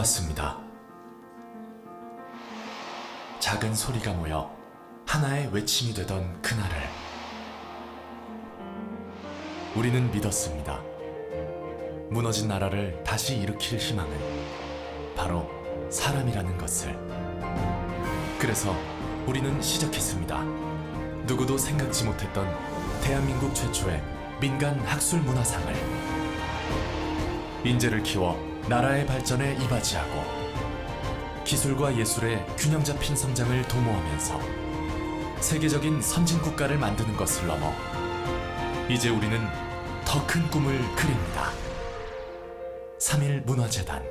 왔습니다. 작은 소리가 모여 하나의 외침이 되던 그날을 우리는 믿었습니다. 무너진 나라를 다시 일으킬 희망은 바로 사람이라는 것을. 그래서 우리는 시작했습니다. 누구도 생각지 못했던 대한민국 최초의 민간 학술 문화상을. 인재를 키워 나라의 발전에 이바지하고 기술과 예술의 균형 잡힌 성장을 도모하면서 세계적인 선진 국가를 만드는 것을 넘어 이제 우리는 더 큰 꿈을 그립니다. 3.1 문화재단.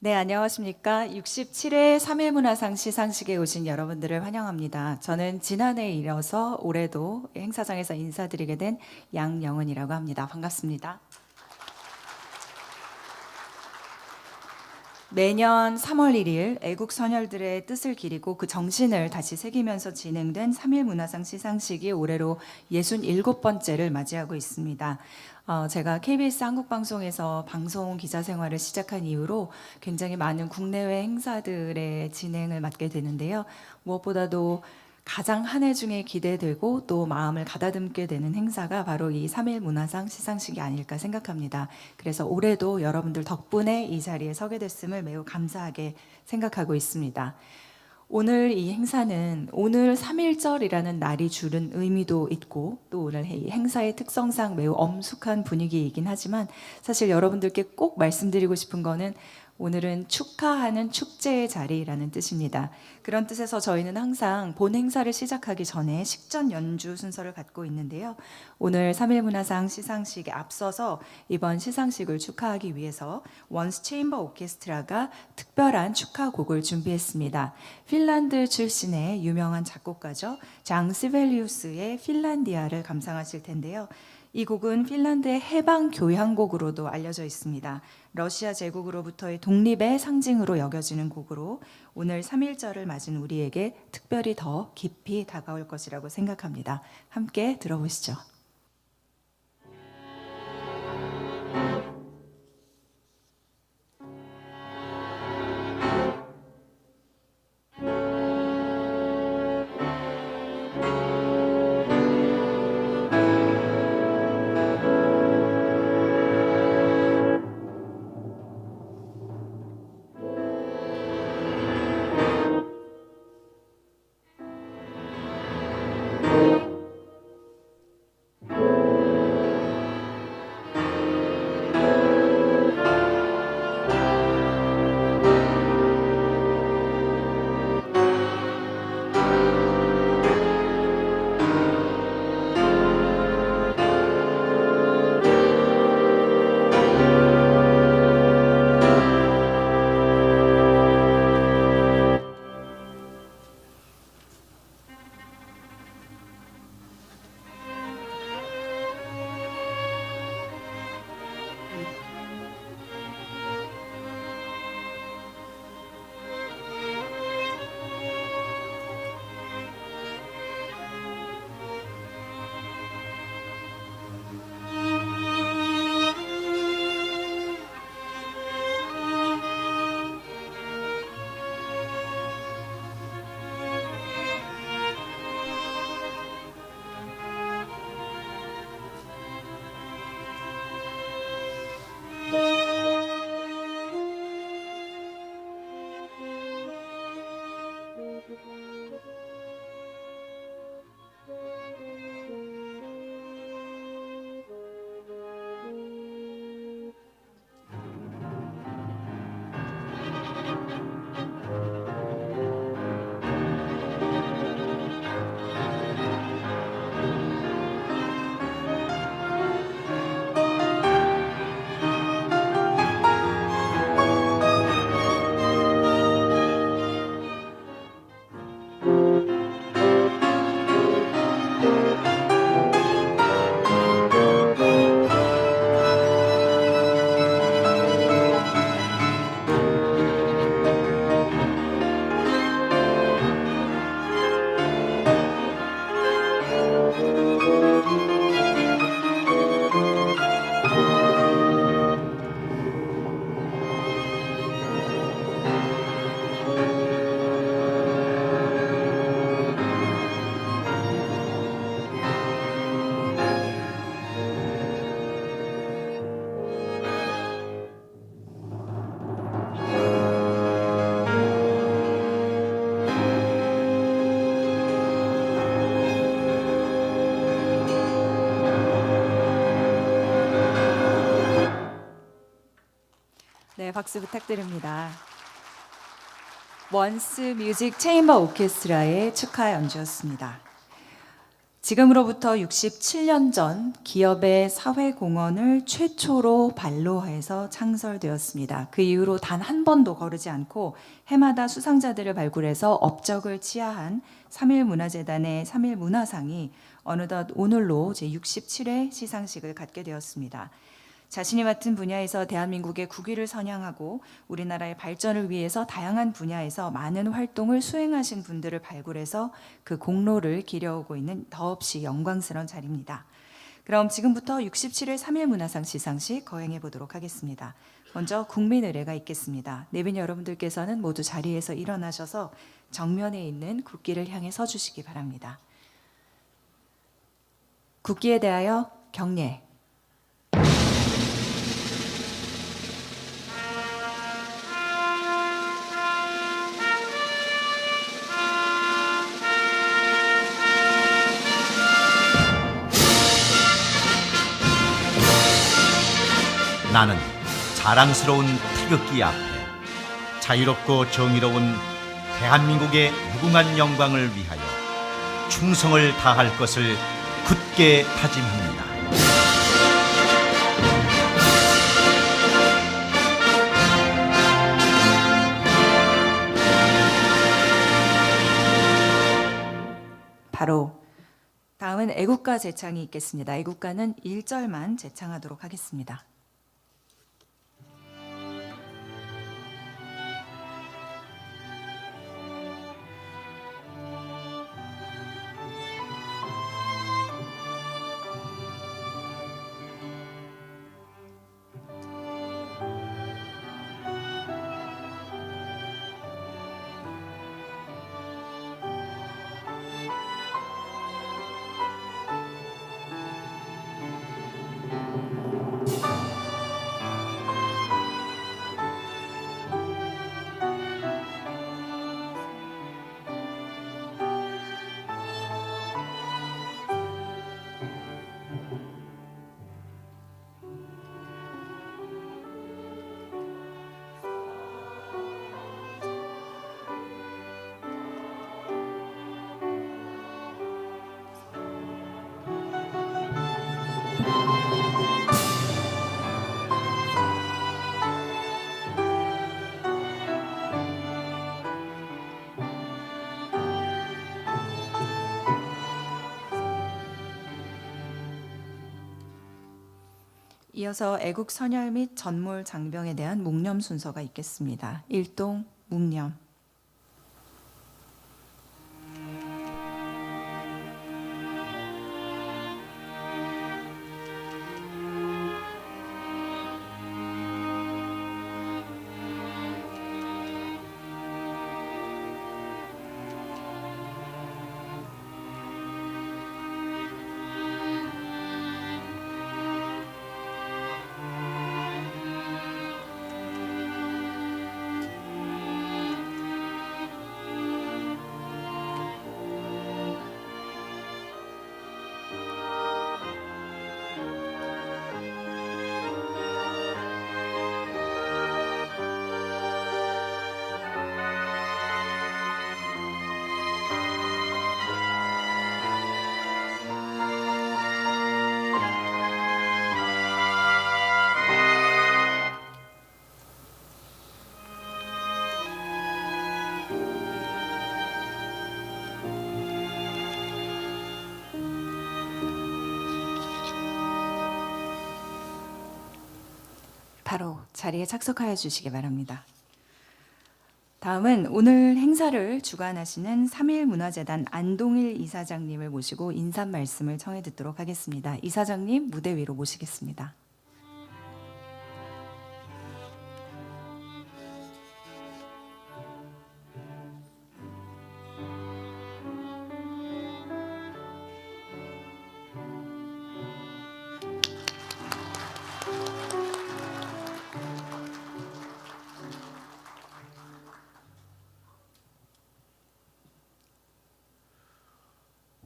네, 안녕하십니까. 67회 3.1 문화상 시상식에 오신 여러분들을 환영합니다. 저는 지난해에 이어서 올해도 행사장에서 인사드리게 된 양영은이라고 합니다. 반갑습니다. 매년 3월 1일 애국 선열들의 뜻을 기리고 그 정신을 다시 새기면서 진행된 3.1 문화상 시상식이 올해로 67번째를 맞이하고 있습니다. 제가 KBS 한국방송에서 방송 기자 생활을 시작한 이후로 굉장히 많은 국내외 행사들의 진행을 맡게 되는데요. 무엇보다도 가장 한 해 중에 기대되고 또 마음을 가다듬게 되는 행사가 바로 이 3.1 문화상 시상식이 아닐까 생각합니다. 그래서 올해도 여러분들 덕분에 이 자리에 서게 됐음을 매우 감사하게 생각하고 있습니다. 오늘 이 행사는 오늘 3.1절이라는 날이 주는 의미도 있고 또 오늘 이 행사의 특성상 매우 엄숙한 분위기이긴 하지만 사실 여러분들께 꼭 말씀드리고 싶은 거는 오늘은 축하하는 축제의 자리라는 뜻입니다. 그런 뜻에서 저희는 항상 본 행사를 시작하기 전에 식전 연주 순서를 갖고 있는데요. 오늘 3.1 문화상 시상식에 앞서서 이번 시상식을 축하하기 위해서 원스 체인버 오케스트라가 특별한 축하곡을 준비했습니다. 핀란드 출신의 유명한 작곡가죠. 장 시벨리우스의 핀란디아를 감상하실 텐데요. 이 곡은 핀란드의 해방 교향곡으로도 알려져 있습니다. 러시아 제국으로부터의 독립의 상징으로 여겨지는 곡으로 오늘 3.1절을 맞은 우리에게 특별히 더 깊이 다가올 것이라고 생각합니다. 함께 들어보시죠. 네, 박수 부탁드립니다. 원스 뮤직 체인버 오케스트라의 축하 연주였습니다. 지금으로부터 67년 전 기업의 사회공헌을 최초로 발로해서 창설되었습니다. 그 이후로 단 한 번도 거르지 않고 해마다 수상자들을 발굴해서 업적을 치하한 3.1문화재단의 3.1문화상이 어느덧 오늘로 제67회 시상식을 갖게 되었습니다. 자신이 맡은 분야에서 대한민국의 국위를 선양하고 우리나라의 발전을 위해서 다양한 분야에서 많은 활동을 수행하신 분들을 발굴해서 그 공로를 기려오고 있는 더없이 영광스러운 자리입니다. 그럼 지금부터 67회 3.1문화상 시상식 거행해 보도록 하겠습니다. 먼저 국민의례가 있겠습니다. 내빈 여러분들께서는 모두 자리에서 일어나셔서 정면에 있는 국기를 향해 서주시기 바랍니다. 국기에 대하여 경례. 나는 자랑스러운 태극기 앞에 자유롭고 정의로운 대한민국의 무궁한 영광을 위하여 충성을 다할 것을 굳게 다짐합니다. 바로 다음은 애국가 제창이 있겠습니다. 애국가는 1절만 제창하도록 하겠습니다. 이어서 애국 선열 및 전몰 장병에 대한 묵념 순서가 있겠습니다. 1동 묵념. 바로 자리에 착석하여 주시기 바랍니다. 다음은 오늘 행사를 주관하시는 3.1문화재단 안동일 이사장님을 모시고 인사 말씀을 청해 듣도록 하겠습니다. 이사장님 무대 위로 모시겠습니다.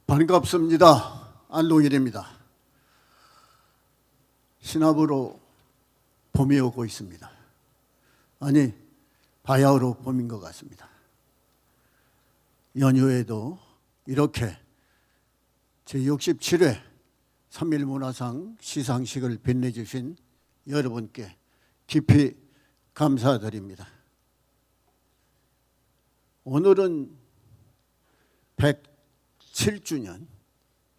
반갑습니다. 안동일입니다. 신압으로 봄이 오고 있습니다. 아니, 바야흐로 봄인 것 같습니다. 연휴에도 이렇게 제67회 3.1 문화상 시상식을 빛내주신 여러분께 깊이 감사드립니다. 오늘은 107주년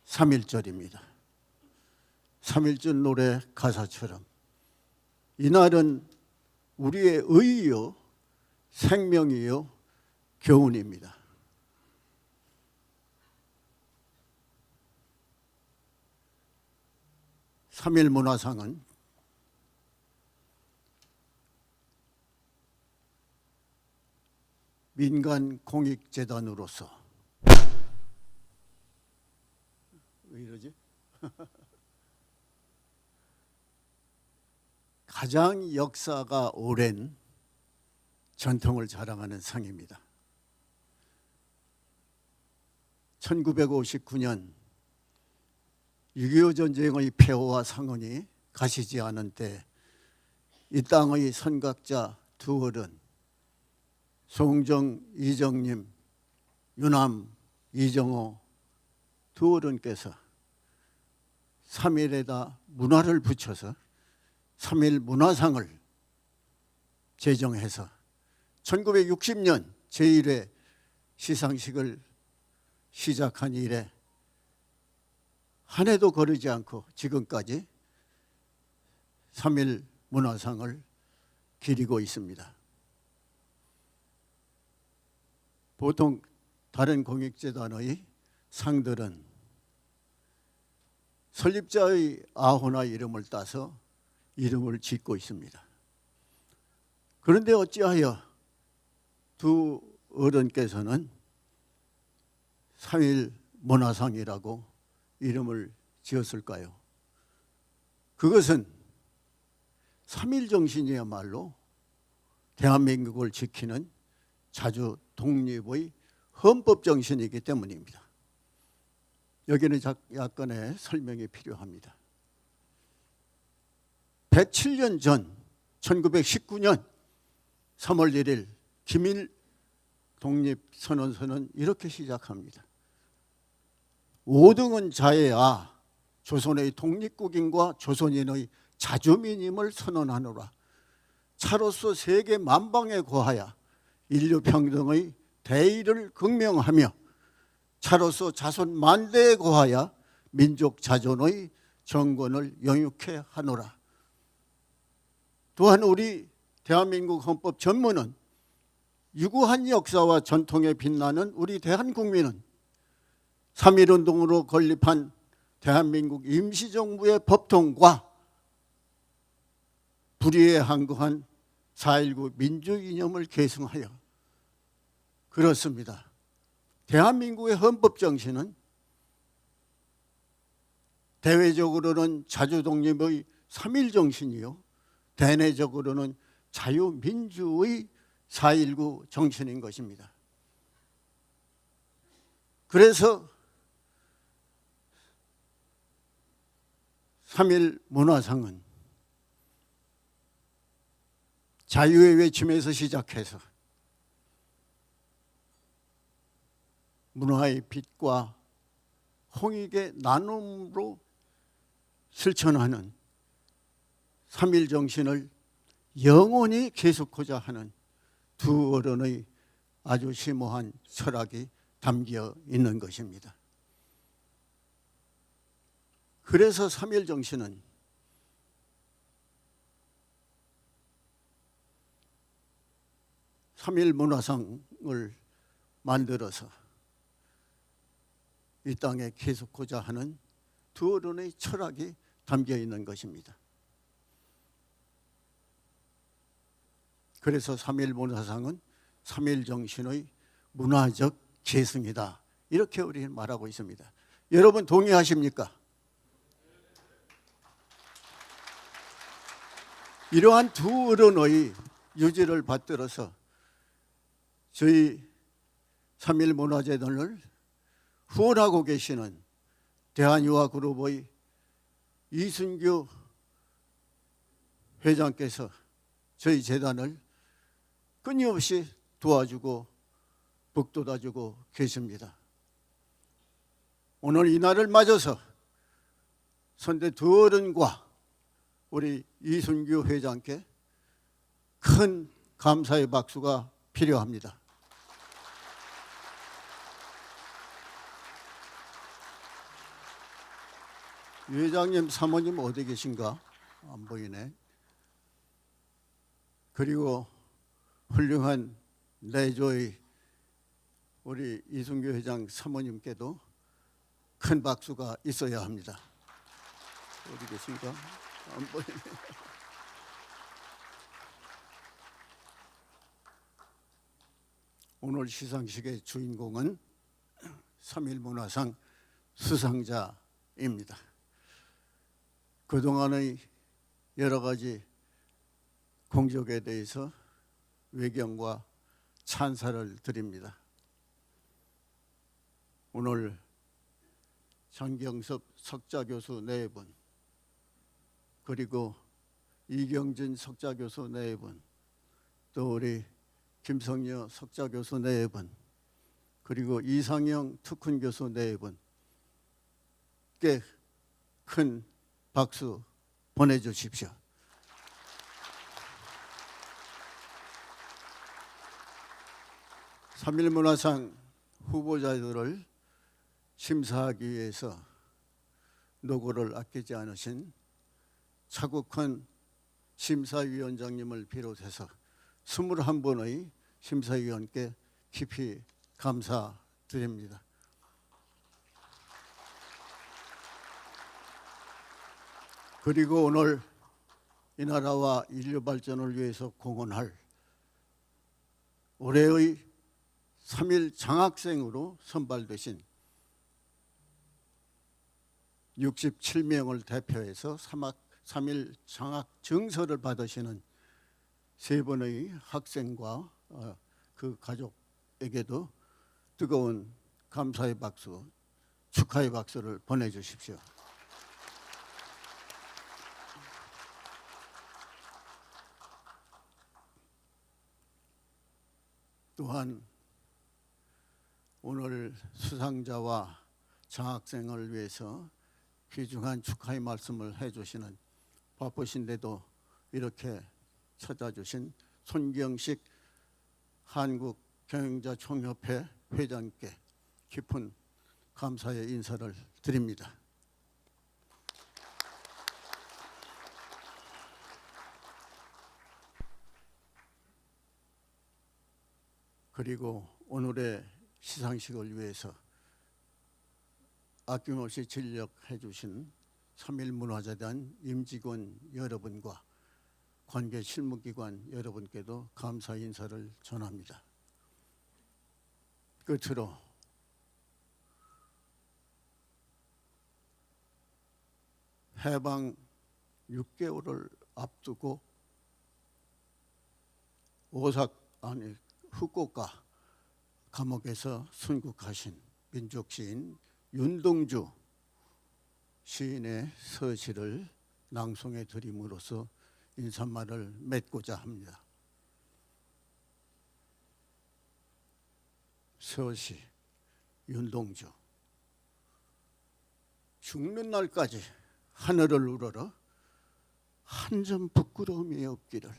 3.1절입니다. 3.1절 노래 가사처럼 이날은 우리의 의요, 생명이요, 교훈입니다. 삼일 문화상은 민간 공익재단으로서 왜 이러지? 가장 역사가 오랜 전통을 자랑하는 상입니다. 1959년 6.25 전쟁의 폐허와 상흔이 가시지 않은 때 이 땅의 선각자 두 어른 송정 이정님, 유남 이정호 두 어른께서 3.1에다 문화를 붙여서 3.1 문화상을 제정해서 1960년 제1회 시상식을 시작한 이래 한 해도 거르지 않고 지금까지 3.1 문화상을 기리고 있습니다. 보통 다른 공익재단의 상들은 설립자의 아호나 이름을 따서 이름을 짓고 있습니다. 그런데 어찌하여 두 어른께서는 3.1 문화상이라고 이름을 지었을까요? 그것은 3.1 정신이야말로 대한민국을 지키는 자주 독립의 헌법 정신이기 때문입니다. 여기는 약간의 설명이 필요합니다. 107년 전 1919년 3월 1일 김일 독립선언서는 이렇게 시작합니다. 5등은 자해야 조선의 독립국인과 조선인의 자주민임을 선언하노라. 차로서 세계 만방에 고하여 인류평등의 대의를 극명하며 차로서 자손 만대에 고하여 민족 자존의 정권을 영육해 하노라. 또한 우리 대한민국 헌법 전문은 유구한 역사와 전통에 빛나는 우리 대한국민은 3.1운동으로 건립한 대한민국 임시정부의 법통과 불의에 항거한 4.19 민주이념을 계승하여 그렇습니다. 대한민국의 헌법 정신은 대외적으로는 자주독립의 3.1 정신이요, 대내적으로는 자유민주의 4.19 정신인 것입니다. 그래서 3.1 문화상은 자유의 외침에서 시작해서 문화의 빛과 홍익의 나눔으로 실천하는 3.1 정신을 영원히 계속하고자 하는 두 어른의 아주 심오한 철학이 담겨 있는 것입니다. 그래서 3.1 정신은 삼일 문화상을 만들어서 이 땅에 계속하고자 하는 두 어른의 철학이 담겨 있는 것입니다. 그래서 3.1 문화상은 3.1 정신의 문화적 계승이다, 이렇게 우리는 말하고 있습니다. 여러분 동의하십니까? 이러한 두 어른의 유지를 받들어서 저희 3.1 문화재단을 후원하고 계시는 대한유아그룹의 이순규 회장께서 저희 재단을 끊임없이 도와주고 북돋아주고 계십니다. 오늘 이 날을 맞아서 선대 두 어른과 우리 이순규 회장께 큰 감사의 박수가 필요합니다. 회장님, 사모님 어디 계신가? 안 보이네. 그리고 훌륭한 내조의 우리 이순규 회장 사모님께도 큰 박수가 있어야 합니다. 어디 계신가? 안 보이네. 오늘 시상식의 주인공은 3.1 문화상 수상자입니다. 그동안의 여러 가지 공적에 대해서 외경과 찬사를 드립니다. 오늘 장경섭 석좌교수 4분, 그리고 이경진 석좌교수 4분, 또 우리 김성여 석좌교수 4분, 그리고 이상영 특훈교수 4분께 큰 박수 보내주십시오. 삼일 문화상 후보자들을 심사하기 위해서 노고를 아끼지 않으신 차국헌 심사위원장님을 비롯해서 21분의 심사위원께 깊이 감사드립니다. 그리고 오늘 이 나라와 인류 발전을 위해서 공헌할 올해의 3.1 장학생으로 선발되신 67명을 대표해서 3.1 장학 증서를 받으시는 3분의 학생과 그 가족에게도 뜨거운 감사의 박수, 축하의 박수를 보내주십시오. 또한 오늘 수상자와 장학생을 위해서 귀중한 축하의 말씀을 해주시는, 바쁘신데도 이렇게 찾아주신 손경식 한국경영자총협회 회장께 깊은 감사의 인사를 드립니다. 그리고 오늘의 시상식을 위해서 아낌없이 진력해 주신 3.1 문화재단 임직원 여러분과 관계 실무기관 여러분께도 감사 인사를 전합니다. 끝으로 해방 6개월을 앞두고 후쿠오카 감옥에서 순국하신 민족시인 윤동주 시인의 서시를 낭송해 드림으로써 인사말을 맺고자 합니다. 서시 윤동주. 죽는 날까지 하늘을 우러러 한 점 부끄러움이 없기를.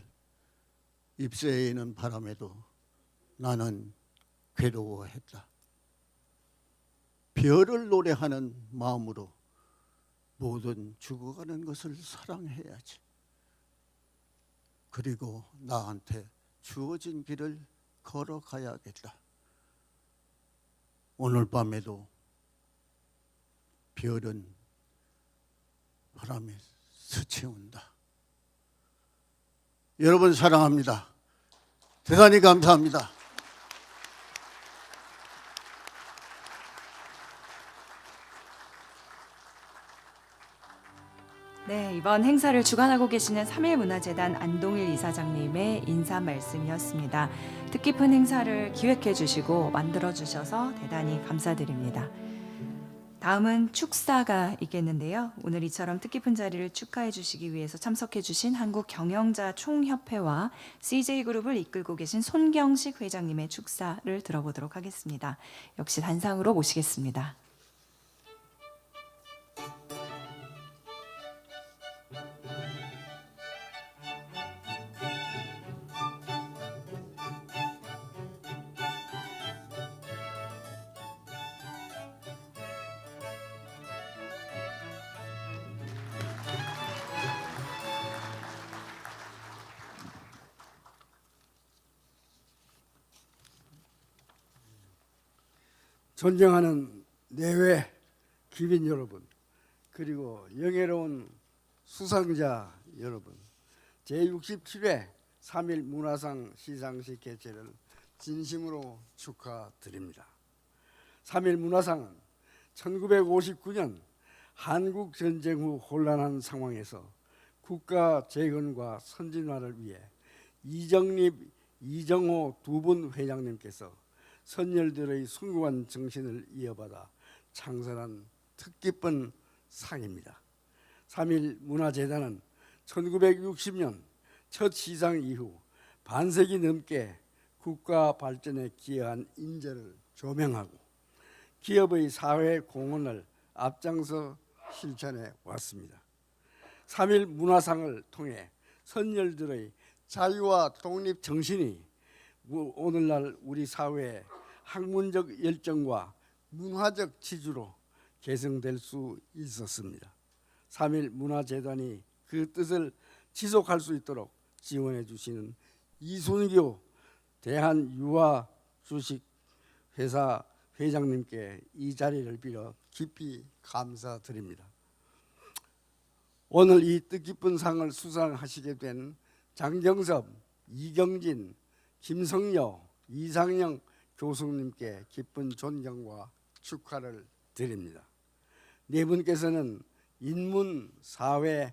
잎새에 있는 바람에도 나는 괴로워했다. 별을 노래하는 마음으로 모든 죽어가는 것을 사랑해야지. 그리고 나한테 주어진 길을 걸어가야겠다. 오늘 밤에도 별은 바람에 스쳐온다. 여러분 사랑합니다. 대단히 감사합니다. 네, 이번 행사를 주관하고 계시는 3.1 문화재단 안동일 이사장님의 인사 말씀이었습니다. 뜻깊은 행사를 기획해 주시고 만들어 주셔서 대단히 감사드립니다. 다음은 축사가 있겠는데요. 오늘 이처럼 뜻깊은 자리를 축하해 주시기 위해서 참석해 주신 한국경영자 총협회와 CJ그룹을 이끌고 계신 손경식 회장님의 축사를 들어보도록 하겠습니다. 역시 단상으로 모시겠습니다. 존경하는 내외 귀빈 여러분, 그리고 영예로운 수상자 여러분, 제67회 3.1 문화상 시상식 개최를 진심으로 축하드립니다. 3.1 문화상은 1959년 한국 전쟁 후 혼란한 상황에서 국가 재건과 선진화를 위해 이정립, 이정호 두 분 회장님께서 선열들의 숭고한 정신을 이어받아 창설한 뜻깊은 상입니다. 3.1 문화재단은 1960년 첫 시상 이후 반세기 넘게 국가 발전에 기여한 인재를 조명하고 기업의 사회 공헌을 앞장서 실천해 왔습니다. 3.1 문화상을 통해 선열들의 자유와 독립 정신이 오늘날 우리 사회의 학문적 열정과 문화적 지주로 개성될 수 있었습니다. 3.1 문화재단이 그 뜻을 지속할 수 있도록 지원해 주시는 이순교 대한유아주식회사 회장님께 이 자리를 빌어 깊이 감사드립니다. 오늘 이 뜻깊은 상을 수상하시게 된 장정섭, 이경진, 김성여, 이상영 교수님께 깊은 존경과 축하를 드립니다. 네 분께서는 인문, 사회,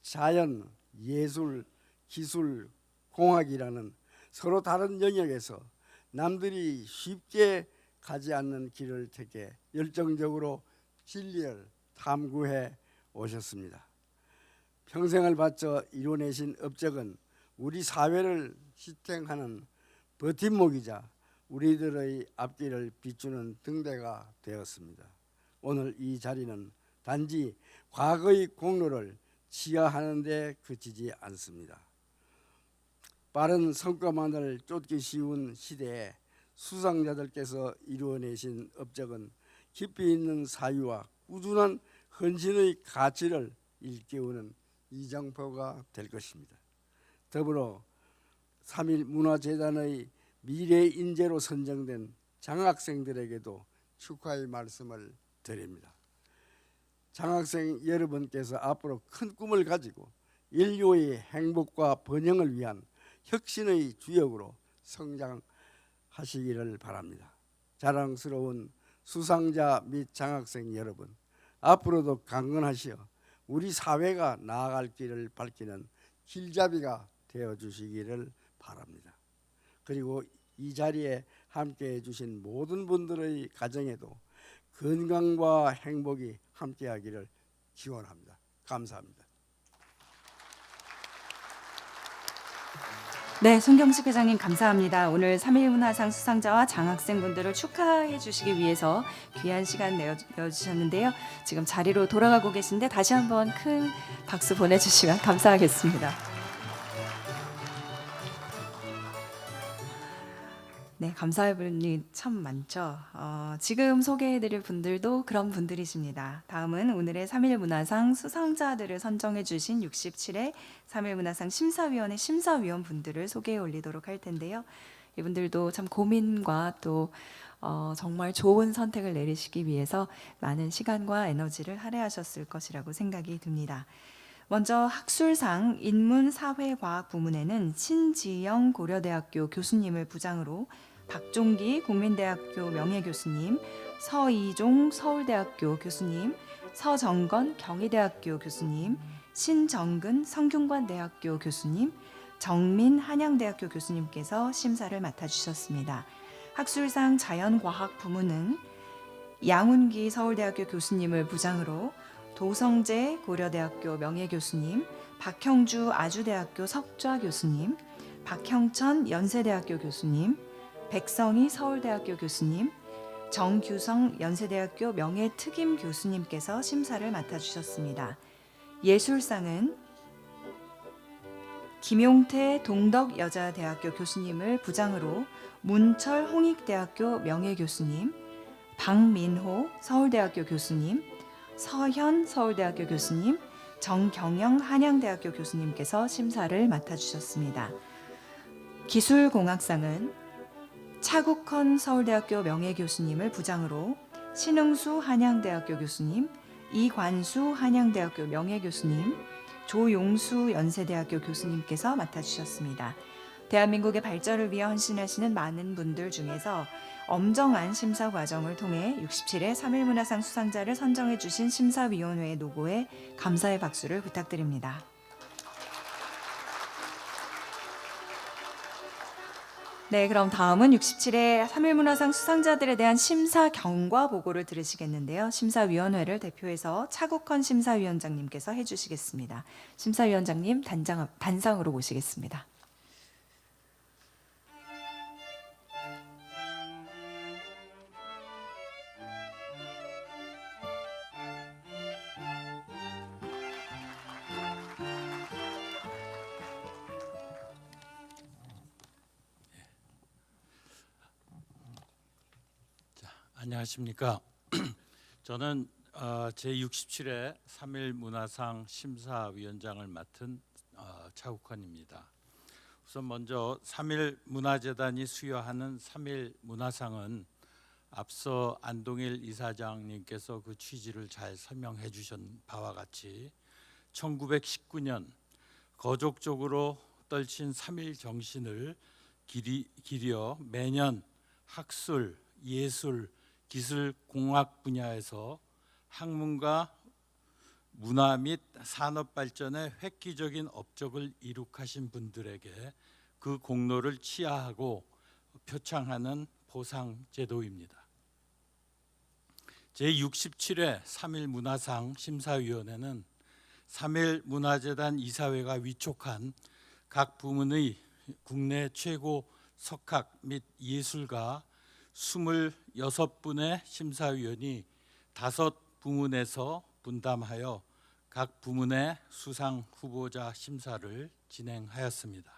자연, 예술, 기술, 공학이라는 서로 다른 영역에서 남들이 쉽게 가지 않는 길을 택해 열정적으로 진리를 탐구해 오셨습니다. 평생을 바쳐 이뤄내신 업적은 우리 사회를 지탱하는 버팀목이자 우리들의 앞길을 비추는 등대가 되었습니다. 오늘 이 자리는 단지 과거의 공로를 치하하는 데 그치지 않습니다. 빠른 성과만을 쫓기 쉬운 시대에 수상자들께서 이루어내신 업적은 깊이 있는 사유와 꾸준한 헌신의 가치를 일깨우는 이정표가 될 것입니다. 더불어 3.1 문화재단의 미래 인재로 선정된 장학생들에게도 축하의 말씀을 드립니다. 장학생 여러분께서 앞으로 큰 꿈을 가지고 인류의 행복과 번영을 위한 혁신의 주역으로 성장하시기를 바랍니다. 자랑스러운 수상자 및 장학생 여러분, 앞으로도 강건하시어 우리 사회가 나아갈 길을 밝히는 길잡이가 되어주시기를 바랍니다. 그리고 이 자리에 함께해 주신 모든 분들의 가정에도 건강과 행복이 함께하기를 기원합니다. 감사합니다. 네, 손경식 회장님 감사합니다. 오늘 3.1 문화상 수상자와 장학생분들을 축하해 주시기 위해서 귀한 시간 내어주셨는데요. 지금 자리로 돌아가고 계신데 다시 한번 큰 박수 보내주시면 감사하겠습니다. 네, 감사할 분이 참 많죠. 지금 소개해드릴 분들도 그런 분들이십니다. 다음은 오늘의 3.1 문화상 수상자들을 선정해 주신 67회 3.1 문화상 심사위원회 심사위원 분들을 소개해 올리도록 할 텐데요. 이분들도 참 고민과 또 정말 좋은 선택을 내리시기 위해서 많은 시간과 에너지를 할애하셨을 것이라고 생각이 듭니다. 먼저 학술상 인문사회과학 부문에는 신지영 고려대학교 교수님을 부장으로 박종기 국민대학교 명예교수님, 서이종 서울대학교 교수님, 서정건 경희대학교 교수님, 신정근 성균관대학교 교수님, 정민 한양대학교 교수님께서 심사를 맡아주셨습니다. 학술상 자연과학 부문은 양운기 서울대학교 교수님을 부장으로 도성재 고려대학교 명예교수님, 박형주 아주대학교 석좌 교수님, 박형천 연세대학교 교수님, 백성희 서울대학교 교수님, 정규성 연세대학교 명예특임 교수님께서 심사를 맡아주셨습니다. 예술상은 김용태 동덕여자대학교 교수님을 부장으로 문철 홍익대학교 명예교수님, 박민호 서울대학교 교수님, 서현 서울대학교 교수님, 정경영 한양대학교 교수님께서 심사를 맡아주셨습니다. 기술공학상은 차국헌 서울대학교 명예교수님을 부장으로 신흥수 한양대학교 교수님, 이관수 한양대학교 명예교수님, 조용수 연세대학교 교수님께서 맡아주셨습니다. 대한민국의 발전을 위해 헌신하시는 많은 분들 중에서 엄정한 심사 과정을 통해 67회 3.1문화상 수상자를 선정해 주신 심사위원회의 노고에 감사의 박수를 부탁드립니다. 네, 그럼 다음은 67회 3.1문화상 수상자들에 대한 심사 경과 보고를 들으시겠는데요. 심사위원회를 대표해서 차국헌 심사위원장님께서 해주시겠습니다. 심사위원장님 단상으로 모시겠습니다. 안녕하십니까. 저는 제67회 3.1 문화상 심사위원장을 맡은 차국헌입니다. 우선 먼저 3.1 문화재단이 수여하는 3.1 문화상은 앞서 안동일 이사장님께서 그 취지를 잘 설명해 주신 바와 같이 1919년 거족적으로 떨친 3.1 정신을 기리어 매년 학술, 예술, 기술, 공학 분야에서 학문과 문화 및 산업 발전에 획기적인 업적을 이룩하신 분들에게 그 공로를 치하하고 표창하는 보상 제도입니다. 제67회 3.1 문화상 심사위원회는 3.1 문화재단 이사회가 위촉한 각 부문의 국내 최고 석학 및 예술가 26분의 심사위원이 5부문에서 분담하여 각 부문의 수상 후보자 심사를 진행하였습니다.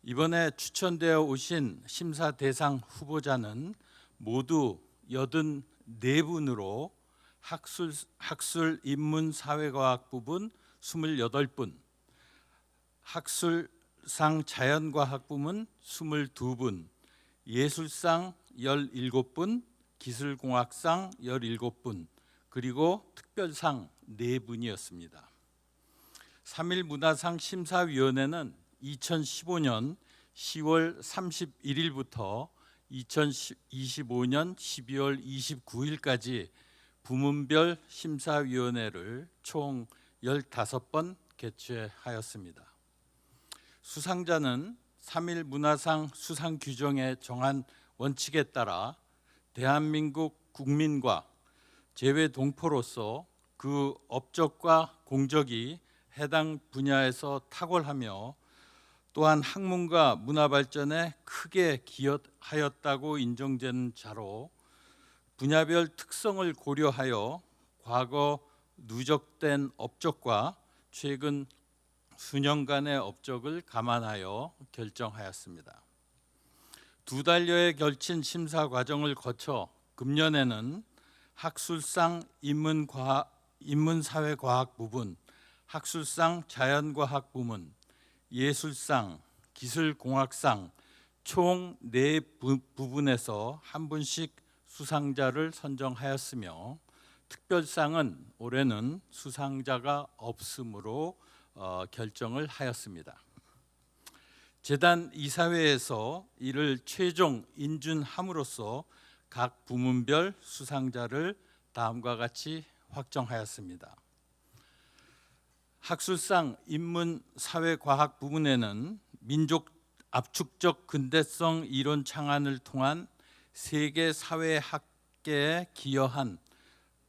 이번에 추천되어 오신 심사 대상 후보자는 모두 84분으로 학술 인문 사회과학 부분 28분, 학술상 자연과학 부문 22분, 예술상 17분, 기술공학상 17분, 그리고 특별상 4분이었습니다. 3.1 문화상 심사위원회는 2015년 10월 31일부터 2025년 12월 29일까지 부문별 심사위원회를 총 15번 개최하였습니다. 수상자는 3.1 문화상 수상 규정에 정한 원칙에 따라 대한민국 국민과 재외 동포로서 그 업적과 공적이 해당 분야에서 탁월하며 또한 학문과 문화 발전에 크게 기여하였다고 인정된 자로 분야별 특성을 고려하여 과거 누적된 업적과 최근 수년간의 업적을 감안하여 결정하였습니다. 2달여에 걸친 심사 과정을 거쳐 금년에는 학술상 인문사회과학 부분, 학술상 자연과학 부문, 예술상, 기술공학상 총 4부분에서 한 분씩 수상자를 선정하였으며 특별상은 올해는 수상자가 없으므로 결정을 하였습니다. 재단 이사회에서 이를 최종 인준함으로써 각 부문별 수상자를 다음과 같이 확정하였습니다. 학술상 인문사회과학 부문에는 민족 압축적 근대성 이론 창안을 통한 세계 사회 학계에 기여한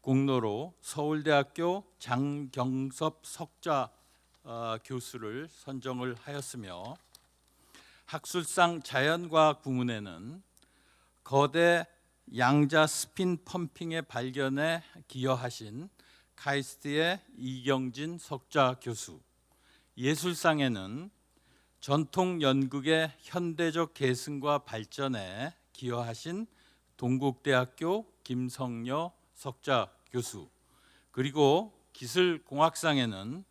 공로로 서울대학교 장경섭 석좌 교수를 선정을 하였으며 학술상 자연과학 부문에는 거대 양자 스핀 펌핑의 발견에 기여하신 카이스트의 이경진 석좌 교수, 예술상에는 전통 연극의 현대적 계승과 발전에 기여하신 동국대학교 김성여 석좌 교수, 그리고 기술공학상에는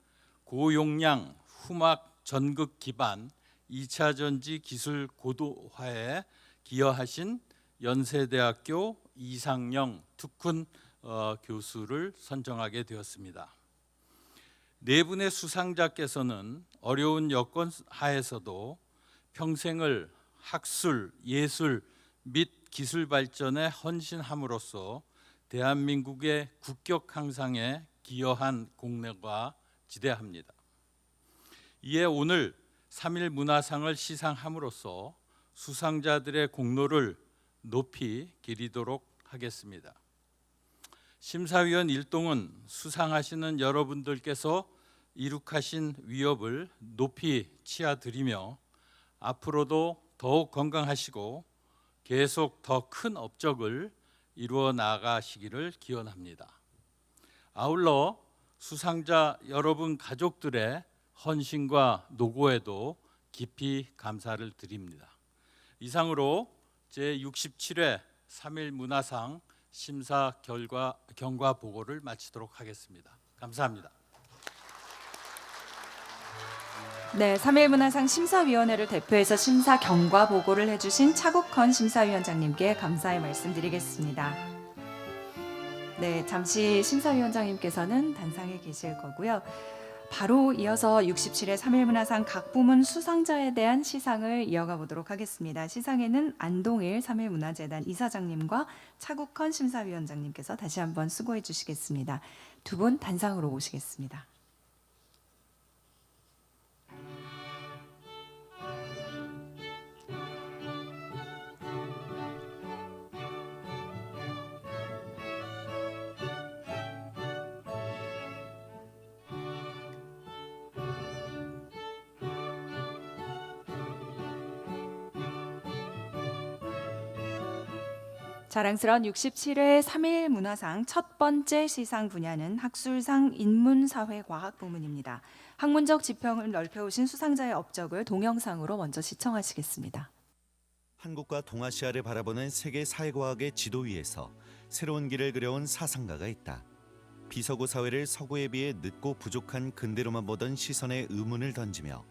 고용량 후막 전극 기반 2차 전지 기술 고도화에 기여하신 연세대학교 이상영 특훈 교수를 선정하게 되었습니다. 네 분의 수상자께서는 어려운 여건 하에서도 평생을 학술, 예술 및 기술 발전에 헌신함으로써 대한민국의 국격 향상에 기여한 공로가 지대합니다. 이에 오늘 3.1 문화상을 시상함으로써 수상자들의 공로를 높이 기리도록 하겠습니다. 심사위원 일동은 수상하시는 여러분들께서 이룩하신 위협을 높이 치하드리며 앞으로도 더욱 건강하시고 계속 더 큰 업적을 이루어 나가시기를 기원합니다. 아울러 수상자 여러분 가족들의 헌신과 노고에도 깊이 감사를 드립니다. 이상으로 제67회 3.1 문화상 심사 경과 보고를 마치도록 하겠습니다. 감사합니다. 네, 3.1 문화상 심사위원회를 대표해서 심사 경과 보고를 해주신 차국헌 심사위원장님께 감사의 말씀드리겠습니다. 네, 잠시 심사위원장님께서는 단상에 계실 거고요. 바로 이어서 67회 3.1 문화상 각 부문 수상자에 대한 시상을 이어가 보도록 하겠습니다. 시상에는 안동일 3.1 문화재단 이사장님과 차국헌 심사위원장님께서 다시 한번 수고해 주시겠습니다. 두 분 단상으로 모시겠습니다. 자랑스러운 67회 3.1 문화상 첫 번째 시상 분야는 학술상 인문사회과학 부문입니다. 학문적 지평을 넓혀오신 수상자의 업적을 동영상으로 먼저 시청하시겠습니다. 한국과 동아시아를 바라보는 세계 사회과학의 지도 위에서 새로운 길을 그려온 사상가가 있다. 비서구 사회를 서구에 비해 늦고 부족한 근대로만 보던 시선에 의문을 던지며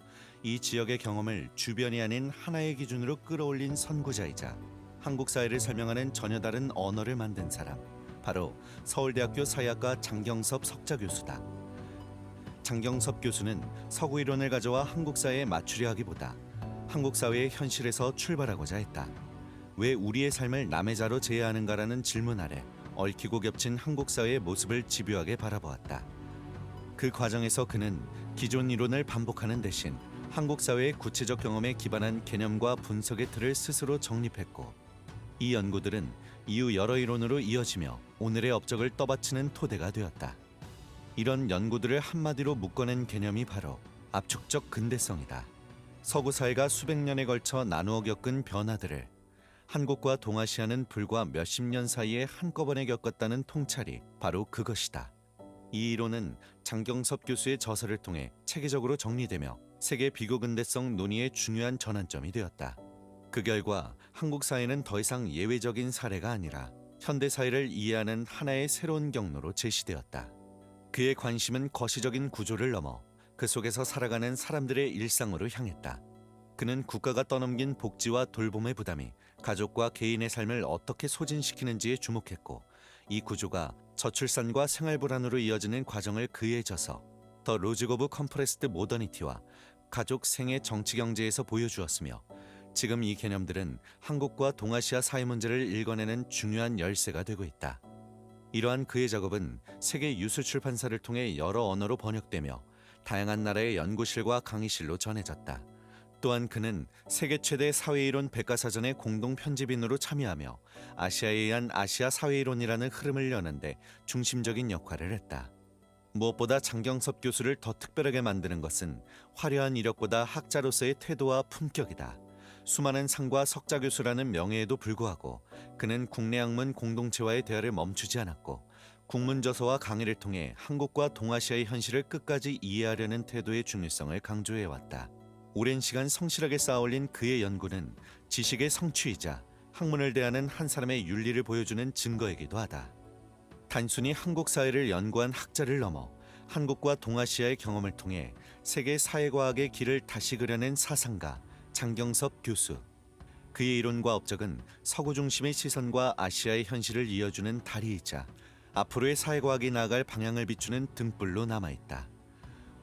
이 지역의 경험을 주변이 아닌 하나의 기준으로 끌어올린 선구자이자 한국 사회를 설명하는 전혀 다른 언어를 만든 사람, 바로 서울대학교 사회학과 장경섭 석좌 교수다. 장경섭 교수는 서구 이론을 가져와 한국 사회에 맞추려 하기보다 한국 사회의 현실에서 출발하고자 했다. 왜 우리의 삶을 남의 자로 제해하는가라는 질문 아래 얽히고 겹친 한국 사회의 모습을 집요하게 바라보았다. 그 과정에서 그는 기존 이론을 반복하는 대신 한국 사회의 구체적 경험에 기반한 개념과 분석의 틀을 스스로 정립했고, 이 연구들은 이후 여러 이론으로 이어지며 오늘의 업적을 떠받치는 토대가 되었다. 이런 연구들을 한마디로 묶어낸 개념이 바로 압축적 근대성이다. 서구 사회가 수백 년에 걸쳐 나누어 겪은 변화들을 한국과 동아시아는 불과 몇십 년 사이에 한꺼번에 겪었다는 통찰이 바로 그것이다. 이 이론은 장경섭 교수의 저서를 통해 체계적으로 정리되며 세계 비교근대성 논의의 중요한 전환점이 되었다. 그 결과 한국 사회는 더 이상 예외적인 사례가 아니라 현대 사회를 이해하는 하나의 새로운 경로로 제시되었다. 그의 관심은 거시적인 구조를 넘어 그 속에서 살아가는 사람들의 일상으로 향했다. 그는 국가가 떠넘긴 복지와 돌봄의 부담이 가족과 개인의 삶을 어떻게 소진시키는지에 주목했고, 이 구조가 저출산과 생활 불안으로 이어지는 과정을 그에 져서 더 로직 오브 컴프레스드 모더니티와 가족 생애 정치 경제에서 보여주었으며, 지금 이 개념들은 한국과 동아시아 사회 문제를 읽어내는 중요한 열쇠가 되고 있다. 이러한 그의 작업은 세계 유수 출판사를 통해 여러 언어로 번역되며 다양한 나라의 연구실과 강의실로 전해졌다. 또한 그는 세계 최대 사회이론 백과사전의 공동 편집인으로 참여하며 아시아에 의한 아시아 사회이론이라는 흐름을 여는데 중심적인 역할을 했다. 무엇보다 장경섭 교수를 더 특별하게 만드는 것은 화려한 이력보다 학자로서의 태도와 품격이다. 수많은 상과 석자 교수라는 명예에도 불구하고 그는 국내 학문 공동체와의 대화를 멈추지 않았고 국문저서와 강의를 통해 한국과 동아시아의 현실을 끝까지 이해하려는 태도의 중요성을 강조해왔다. 오랜 시간 성실하게 쌓아올린 그의 연구는 지식의 성취이자 학문을 대하는 한 사람의 윤리를 보여주는 증거이기도 하다. 단순히 한국 사회를 연구한 학자를 넘어 한국과 동아시아의 경험을 통해 세계 사회과학의 길을 다시 그려낸 사상가 장경섭 교수. 그의 이론과 업적은 서구 중심의 시선과 아시아의 현실을 이어주는 다리이자 앞으로의 사회과학이 나아갈 방향을 비추는 등불로 남아있다.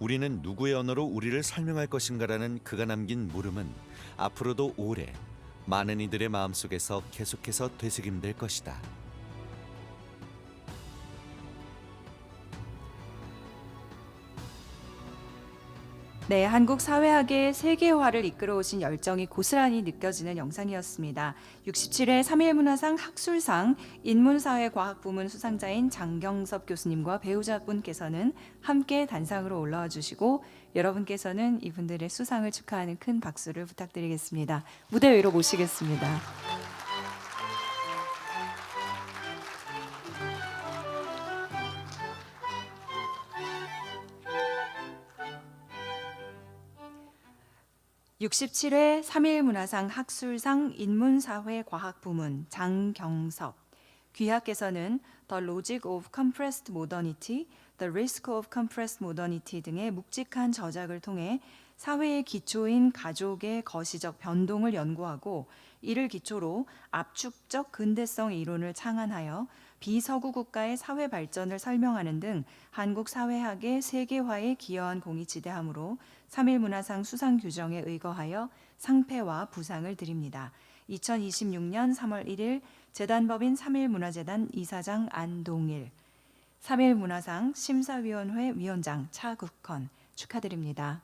우리는 누구의 언어로 우리를 설명할 것인가라는 그가 남긴 물음은 앞으로도 오래 많은 이들의 마음속에서 계속해서 되새김될 것이다. 네, 한국 사회학의 세계화를 이끌어오신 열정이 고스란히 느껴지는 영상이었습니다. 67회 3.1문화상 학술상 인문사회과학부문 수상자인 장경섭 교수님과 배우자분께서는 함께 단상으로 올라와 주시고 여러분께서는 이분들의 수상을 축하하는 큰 박수를 부탁드리겠습니다. 무대 위로 모시겠습니다. (67회) 3.1문화상 학술상 인문사회과학부문 장경섭 귀하께서는 The Logic of Compressed Modernity, The Risk of Compressed Modernity 등의 묵직한 저작을 통해 사회의 기초인 가족의 거시적 변동을 연구하고 이를 기초로 압축적 근대성 이론을 창안하여 비서구 국가의 사회 발전을 설명하는 등 한국 사회학의 세계화에 기여한 공이 지대하므로 3.1문화상 수상 규정에 의거하여 상패와 부상을 드립니다. 2026년 3월 1일 재단법인 3.1문화재단 이사장 안동일, 3.1문화상 심사위원회 위원장 차국헌 축하드립니다.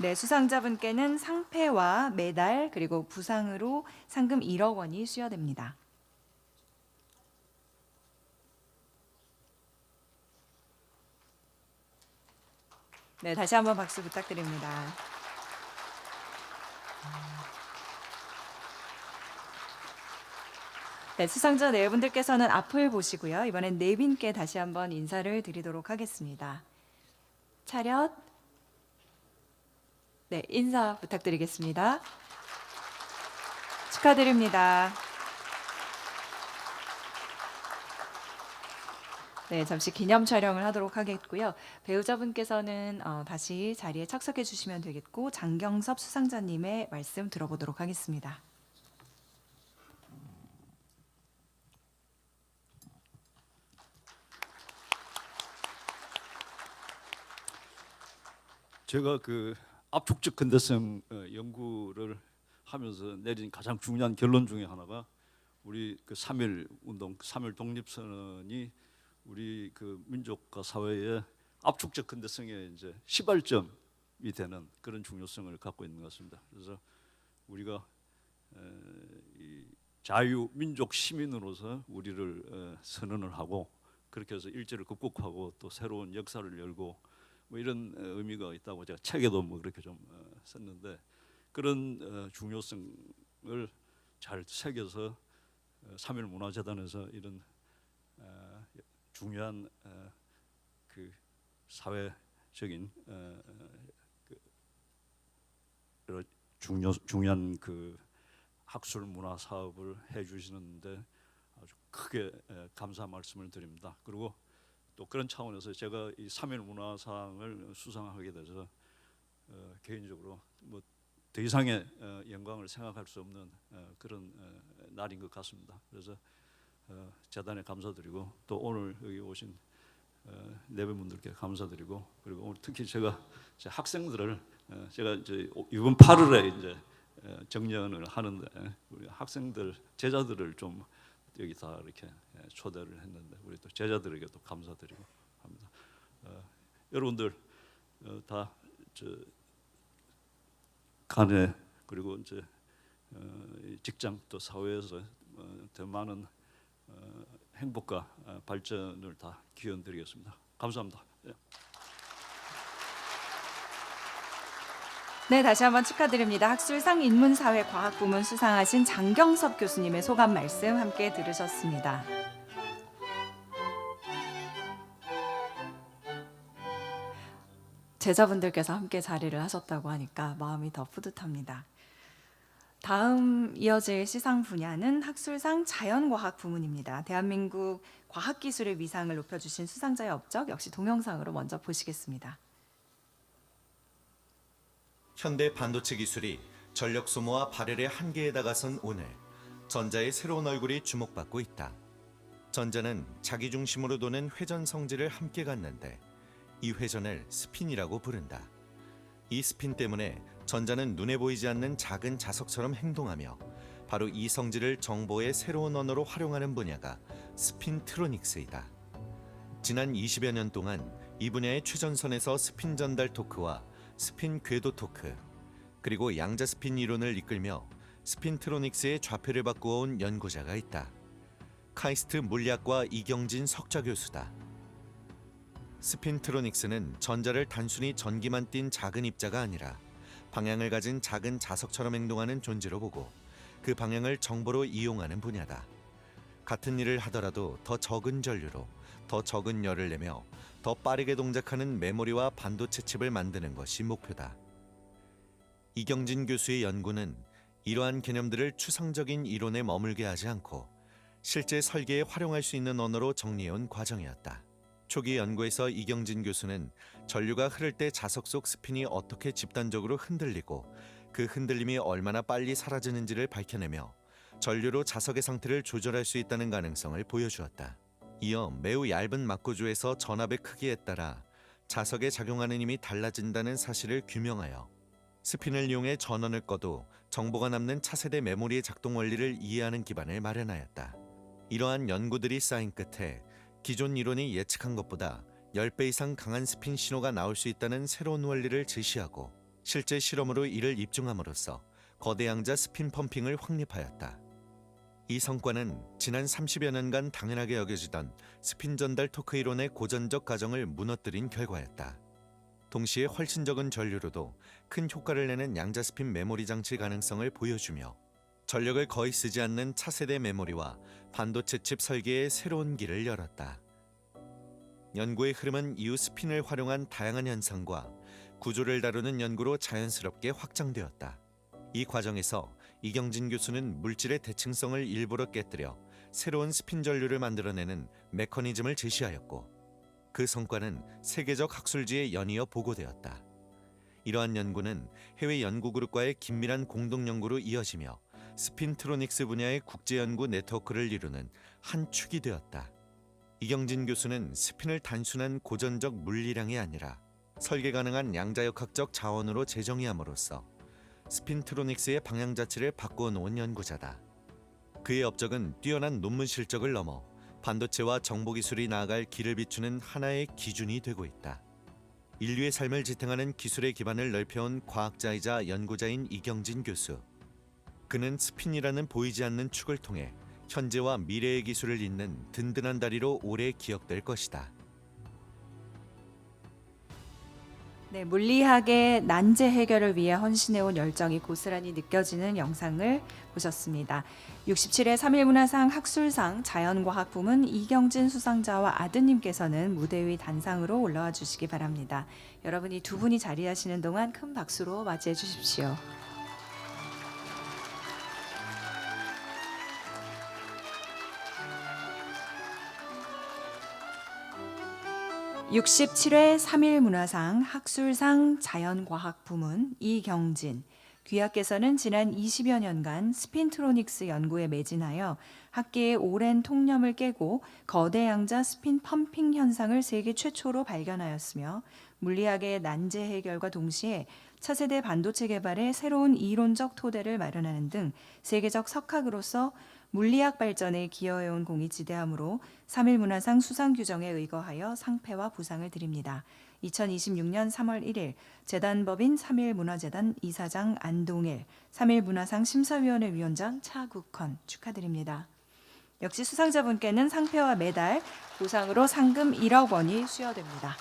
네, 수상자분께는 상패와 메달 그리고 부상으로 상금 1억 원이 수여됩니다. 네, 다시 한번 박수 부탁드립니다. 네, 수상자 네 분들께서는 앞을 보시고요. 이번엔 네 분께 다시 한번 인사를 드리도록 하겠습니다. 차렷. 네, 인사 부탁드리겠습니다. 축하드립니다. 네, 잠시 기념 촬영을 하도록 하겠고요. 배우자분께서는 다시 자리에 착석해 주시면 되겠고 장경섭 수상자님의 말씀 들어보도록 하겠습니다. 제가 그 압축적 근대성 연구를 하면서 내린 가장 중요한 결론 중에 하나가 우리 그 3.1 운동, 3.1 독립선언이 우리 그 민족과 사회의 압축적 근대성의 이제 시발점이 되는 그런 중요성을 갖고 있는 것 같습니다. 그래서 우리가 이 자유 민족 시민으로서 우리를 선언을 하고 그렇게 해서 일제를 극복하고 또 새로운 역사를 열고 뭐 이런 의미가 있다고 제가 책에도 뭐 그렇게 좀 썼는데 그런 중요성을 잘 새겨서 3.1 문화재단에서 이런 중요한 그 사회적인 그 중요한 그 학술 문화 사업을 해주시는데 아주 크게 감사 말씀을 드립니다. 그리고 또 그런 차원에서 제가 이 3.1 문화상을 수상하게 돼서 개인적으로 뭐 더 이상의 영광을 생각할 수 없는 그런 날인 것 같습니다. 그래서 재단에 감사드리고 또 오늘 여기 오신 네 분들께 감사드리고 그리고 오늘 특히 제가 제 학생들을 제가 이제 이번 8월에 이제 정년을 하는데 우리 학생들 제자들을 좀 여기 다 이렇게 초대를 했는데 우리 또 제자들에게도 감사드리고 합니다. 여러분들 다 간에 그리고 이제 직장 또 사회에서 더 많은 행복과 발전을 다 기원드리겠습니다. 감사합니다. 예. 네, 다시 한번 축하드립니다. 학술상 인문사회과학부문 수상하신 장경섭 교수님의 소감 말씀 함께 들으셨습니다. 제자분들께서 함께 자리를 하셨다고 하니까 마음이 더 뿌듯합니다. 다음 이어질 시상 분야는 학술상 자연과학 부문입니다. 대한민국 과학기술의 위상을 높여주신 수상자의 업적 역시 동영상으로 먼저 보시겠습니다. 현대 반도체 기술이 전력 소모와 발열의 한계에 다가선 오늘, 전자의 새로운 얼굴이 주목받고 있다. 전자는 자기 중심으로 도는 회전 성질을 함께 갖는데 이 회전을 스핀이라고 부른다. 이 스핀 때문에 전자는 눈에 보이지 않는 작은 자석처럼 행동하며 바로 이 성질을 정보의 새로운 언어로 활용하는 분야가 스핀트로닉스이다. 지난 20여 년 동안 이 분야의 최전선에서 스핀 전달 토크와 스핀 궤도 토크, 그리고 양자 스핀 이론을 이끌며 스핀트로닉스의 좌표를 바꾸어온 연구자가 있다. 카이스트 물리학과 이경진 석좌 교수다. 스핀트로닉스는 전자를 단순히 전기만 띤 작은 입자가 아니라 방향을 가진 작은 자석처럼 행동하는 존재로 보고 그 방향을 정보로 이용하는 분야다. 같은 일을 하더라도 더 적은 전류로 더 적은 열을 내며 더 빠르게 동작하는 메모리와 반도체 칩을 만드는 것이 목표다. 이경진 교수의 연구는 이러한 개념들을 추상적인 이론에 머물게 하지 않고 실제 설계에 활용할 수 있는 언어로 정리해온 과정이었다. 초기 연구에서 이경진 교수는 전류가 흐를 때 자석 속 스핀이 어떻게 집단적으로 흔들리고 그 흔들림이 얼마나 빨리 사라지는지를 밝혀내며 전류로 자석의 상태를 조절할 수 있다는 가능성을 보여주었다. 이어 매우 얇은 막구조에서 전압의 크기에 따라 자석에 작용하는 힘이 달라진다는 사실을 규명하여 스핀을 이용해 전원을 꺼도 정보가 남는 차세대 메모리의 작동 원리를 이해하는 기반을 마련하였다. 이러한 연구들이 쌓인 끝에 기존 이론이 예측한 것보다 10배 이상 강한 스핀 신호가 나올 수 있다는 새로운 원리를 제시하고 실제 실험으로 이를 입증함으로써 거대 양자 스핀 펌핑을 확립하였다. 이 성과는 지난 30여 년간 당연하게 여겨지던 스핀 전달 토크 이론의 고전적 가정을 무너뜨린 결과였다. 동시에 훨씬 적은 전류로도 큰 효과를 내는 양자 스핀 메모리 장치 가능성을 보여주며 전력을 거의 쓰지 않는 차세대 메모리와 반도체 칩 설계의 새로운 길을 열었다. 연구의 흐름은 이후 스핀을 활용한 다양한 현상과 구조를 다루는 연구로 자연스럽게 확장되었다. 이 과정에서 이경진 교수는 물질의 대칭성을 일부러 깨뜨려 새로운 스핀 전류를 만들어내는 메커니즘을 제시하였고 그 성과는 세계적 학술지에 연이어 보고되었다. 이러한 연구는 해외 연구그룹과의 긴밀한 공동 연구로 이어지며 스핀트로닉스 분야의 국제연구 네트워크를 이루는 한 축이 되었다. 이경진 교수는 스핀을 단순한 고전적 물리량이 아니라 설계 가능한 양자역학적 자원으로 재정의함으로써 스핀트로닉스의 방향 자체를 바꾸어 놓은 연구자다. 그의 업적은 뛰어난 논문 실적을 넘어 반도체와 정보기술이 나아갈 길을 비추는 하나의 기준이 되고 있다. 인류의 삶을 지탱하는 기술의 기반을 넓혀온 과학자이자 연구자인 이경진 교수. 그는 스핀이라는 보이지 않는 축을 통해 현재와 미래의 기술을 잇는 든든한 다리로 오래 기억될 것이다. 네, 물리학의 난제 해결을 위해 헌신해온 열정이 고스란히 느껴지는 영상을 보셨습니다. 67회 3.1문화상 학술상 자연과학 부문 이경진 수상자와 아드님께서는 무대 위 단상으로 올라와 주시기 바랍니다. 여러분이 두 분이 자리하시는 동안 큰 박수로 맞이해 주십시오. (67회) 3.1문화상 학술상 자연과학 부문 이경진 귀하께서는 지난 20여 년간 스핀트로닉스 연구에 매진하여 학계의 오랜 통념을 깨고 거대 양자 스핀 펌핑 현상을 세계 최초로 발견하였으며 물리학의 난제 해결과 동시에 차세대 반도체 개발에 새로운 이론적 토대를 마련하는 등 세계적 석학으로서 물리학 발전에 기여해온 공이 지대하므로 3일 문화상 수상 규정에 의거하여 상패와 부상을 드립니다. 2026년 3월 1일 재단법인 3일 문화재단 이사장 안동일, 3일 문화상 심사위원회 위원장 차국헌 축하드립니다. 역시 수상자분께는 상패와 메달, 보상으로 상금 1억 원이 수여됩니다.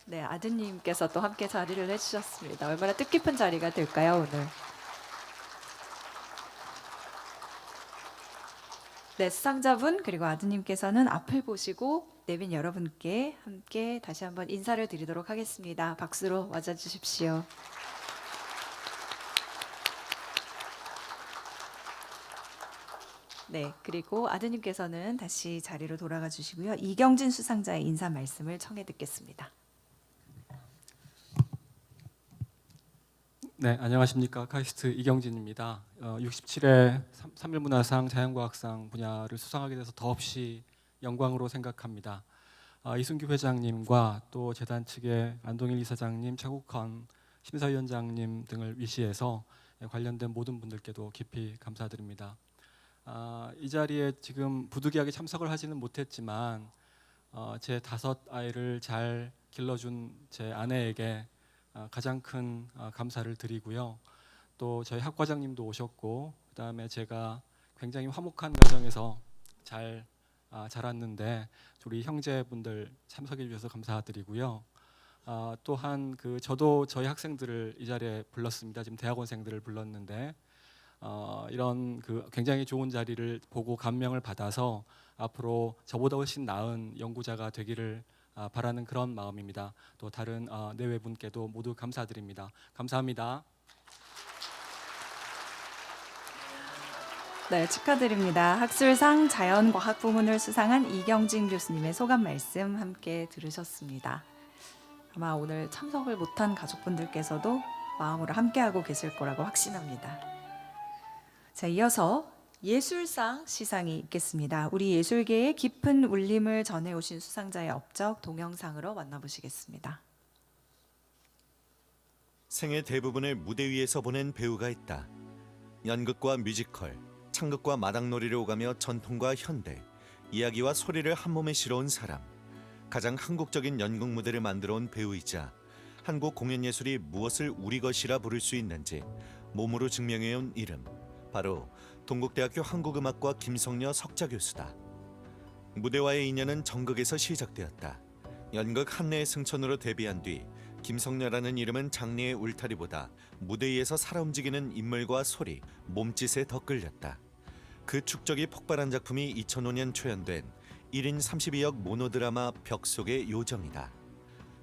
네, 아드님께서 또 함께 자리를 해주셨습니다. 얼마나 뜻깊은 자리가 될까요, 오늘? 네, 수상자분 그리고 아드님께서는 앞을 보시고 내빈 여러분께 함께 다시 한번 인사를 드리도록 하겠습니다. 박수로 맞아주십시오. 네, 그리고 아드님께서는 다시 자리로 돌아가 주시고요. 이경진 수상자의 인사 말씀을 청해 듣겠습니다. 네, 안녕하십니까. 카이스트 이경진입니다. 67회 3일 문화상 자연과학상 분야를 수상하게 돼서 더없이 영광으로 생각합니다. 이순규 회장님과 또 재단 측의 안동일 이사장님, 차국헌 심사위원장님 등을 위시해서 관련된 모든 분들께도 깊이 감사드립니다. 이 자리에 지금 부득이하게 참석을 하지는 못했지만 제 5아이를 잘 길러준 제 아내에게 가장 큰 감사를 드리고요. 또 저희 학과장님도 오셨고, 그다음에 제가 굉장히 화목한 가정에서 잘 자랐는데 우리 형제분들 참석해 주셔서 감사드리고요. 또한 저도 저희 학생들을 이 자리에 불렀습니다. 지금 대학원생들을 불렀는데 이런 굉장히 좋은 자리를 보고 감명을 받아서 앞으로 저보다 훨씬 나은 연구자가 되기를 바라는 그런 마음입니다. 또 다른 내외분께도 모두 감사드립니다. 감사합니다. 네, 축하드립니다. 학술상 자연과학 부문을 수상한 이경진 교수님의 소감 말씀 함께 들으셨습니다. 아마 오늘 참석을 못한 가족분들께서도 마음으로 함께하고 계실 거라고 확신합니다. 자, 이어서 예술상 시상이 있겠습니다. 우리 예술계의 깊은 울림을 전해오신 수상자의 업적 동영상으로 만나보시겠습니다. 생애 대부분을 무대 위에서 보낸 배우가 있다. 연극과 뮤지컬, 창극과 마당놀이를 오가며 전통과 현대, 이야기와 소리를 한 몸에 실어온 사람. 가장 한국적인 연극 무대를 만들어온 배우이자 한국 공연예술이 무엇을 우리 것이라 부를 수 있는지 몸으로 증명해온 이름. 바로 동국대학교 한국음악과 김성녀 석좌 교수다. 무대와의 인연은 정극에서 시작되었다. 연극 한내의 승천으로 데뷔한 뒤 김성녀라는 이름은 장르의 울타리보다 무대 위에서 살아 움직이는 인물과 소리, 몸짓에 더 끌렸다. 그 축적이 폭발한 작품이 2005년 초연된 1인 32역 모노드라마 벽 속의 요정이다.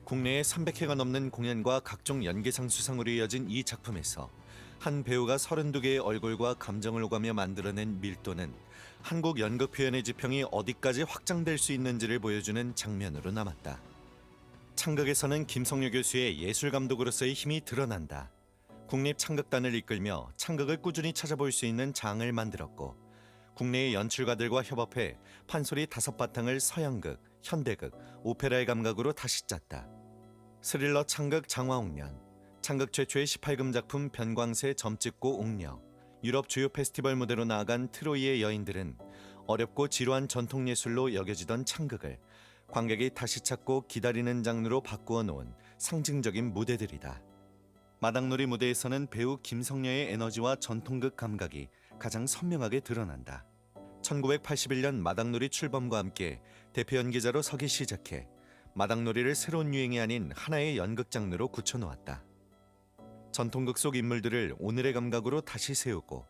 국내에 300회가 넘는 공연과 각종 연기상 수상으로 이어진 이 작품에서 한 배우가 32개의 얼굴과 감정을 오가며 만들어낸 밀도는 한국 연극 표현의 지평이 어디까지 확장될 수 있는지를 보여주는 장면으로 남았다. 창극에서는 김성녀 교수의 예술감독으로서의 힘이 드러난다. 국립창극단을 이끌며 창극을 꾸준히 찾아볼 수 있는 장을 만들었고, 국내의 연출가들과 협업해 판소리 5바탕을 서양극, 현대극, 오페라의 감각으로 다시 짰다. 스릴러 창극 장화옥년, 창극 최초의 18금 작품 변광세 점찍고 옥녀, 유럽 주요 페스티벌 무대로 나아간 트로이의 여인들은 어렵고 지루한 전통예술로 여겨지던 창극을 관객이 다시 찾고 기다리는 장르로 바꾸어 놓은 상징적인 무대들이다. 마당놀이 무대에서는 배우 김성녀의 에너지와 전통극 감각이 가장 선명하게 드러난다. 1981년 마당놀이 출범과 함께 대표 연기자로 서기 시작해 마당놀이를 새로운 유행이 아닌 하나의 연극 장르로 굳혀놓았다. 전통극 속 인물들을 오늘의 감각으로 다시 세우고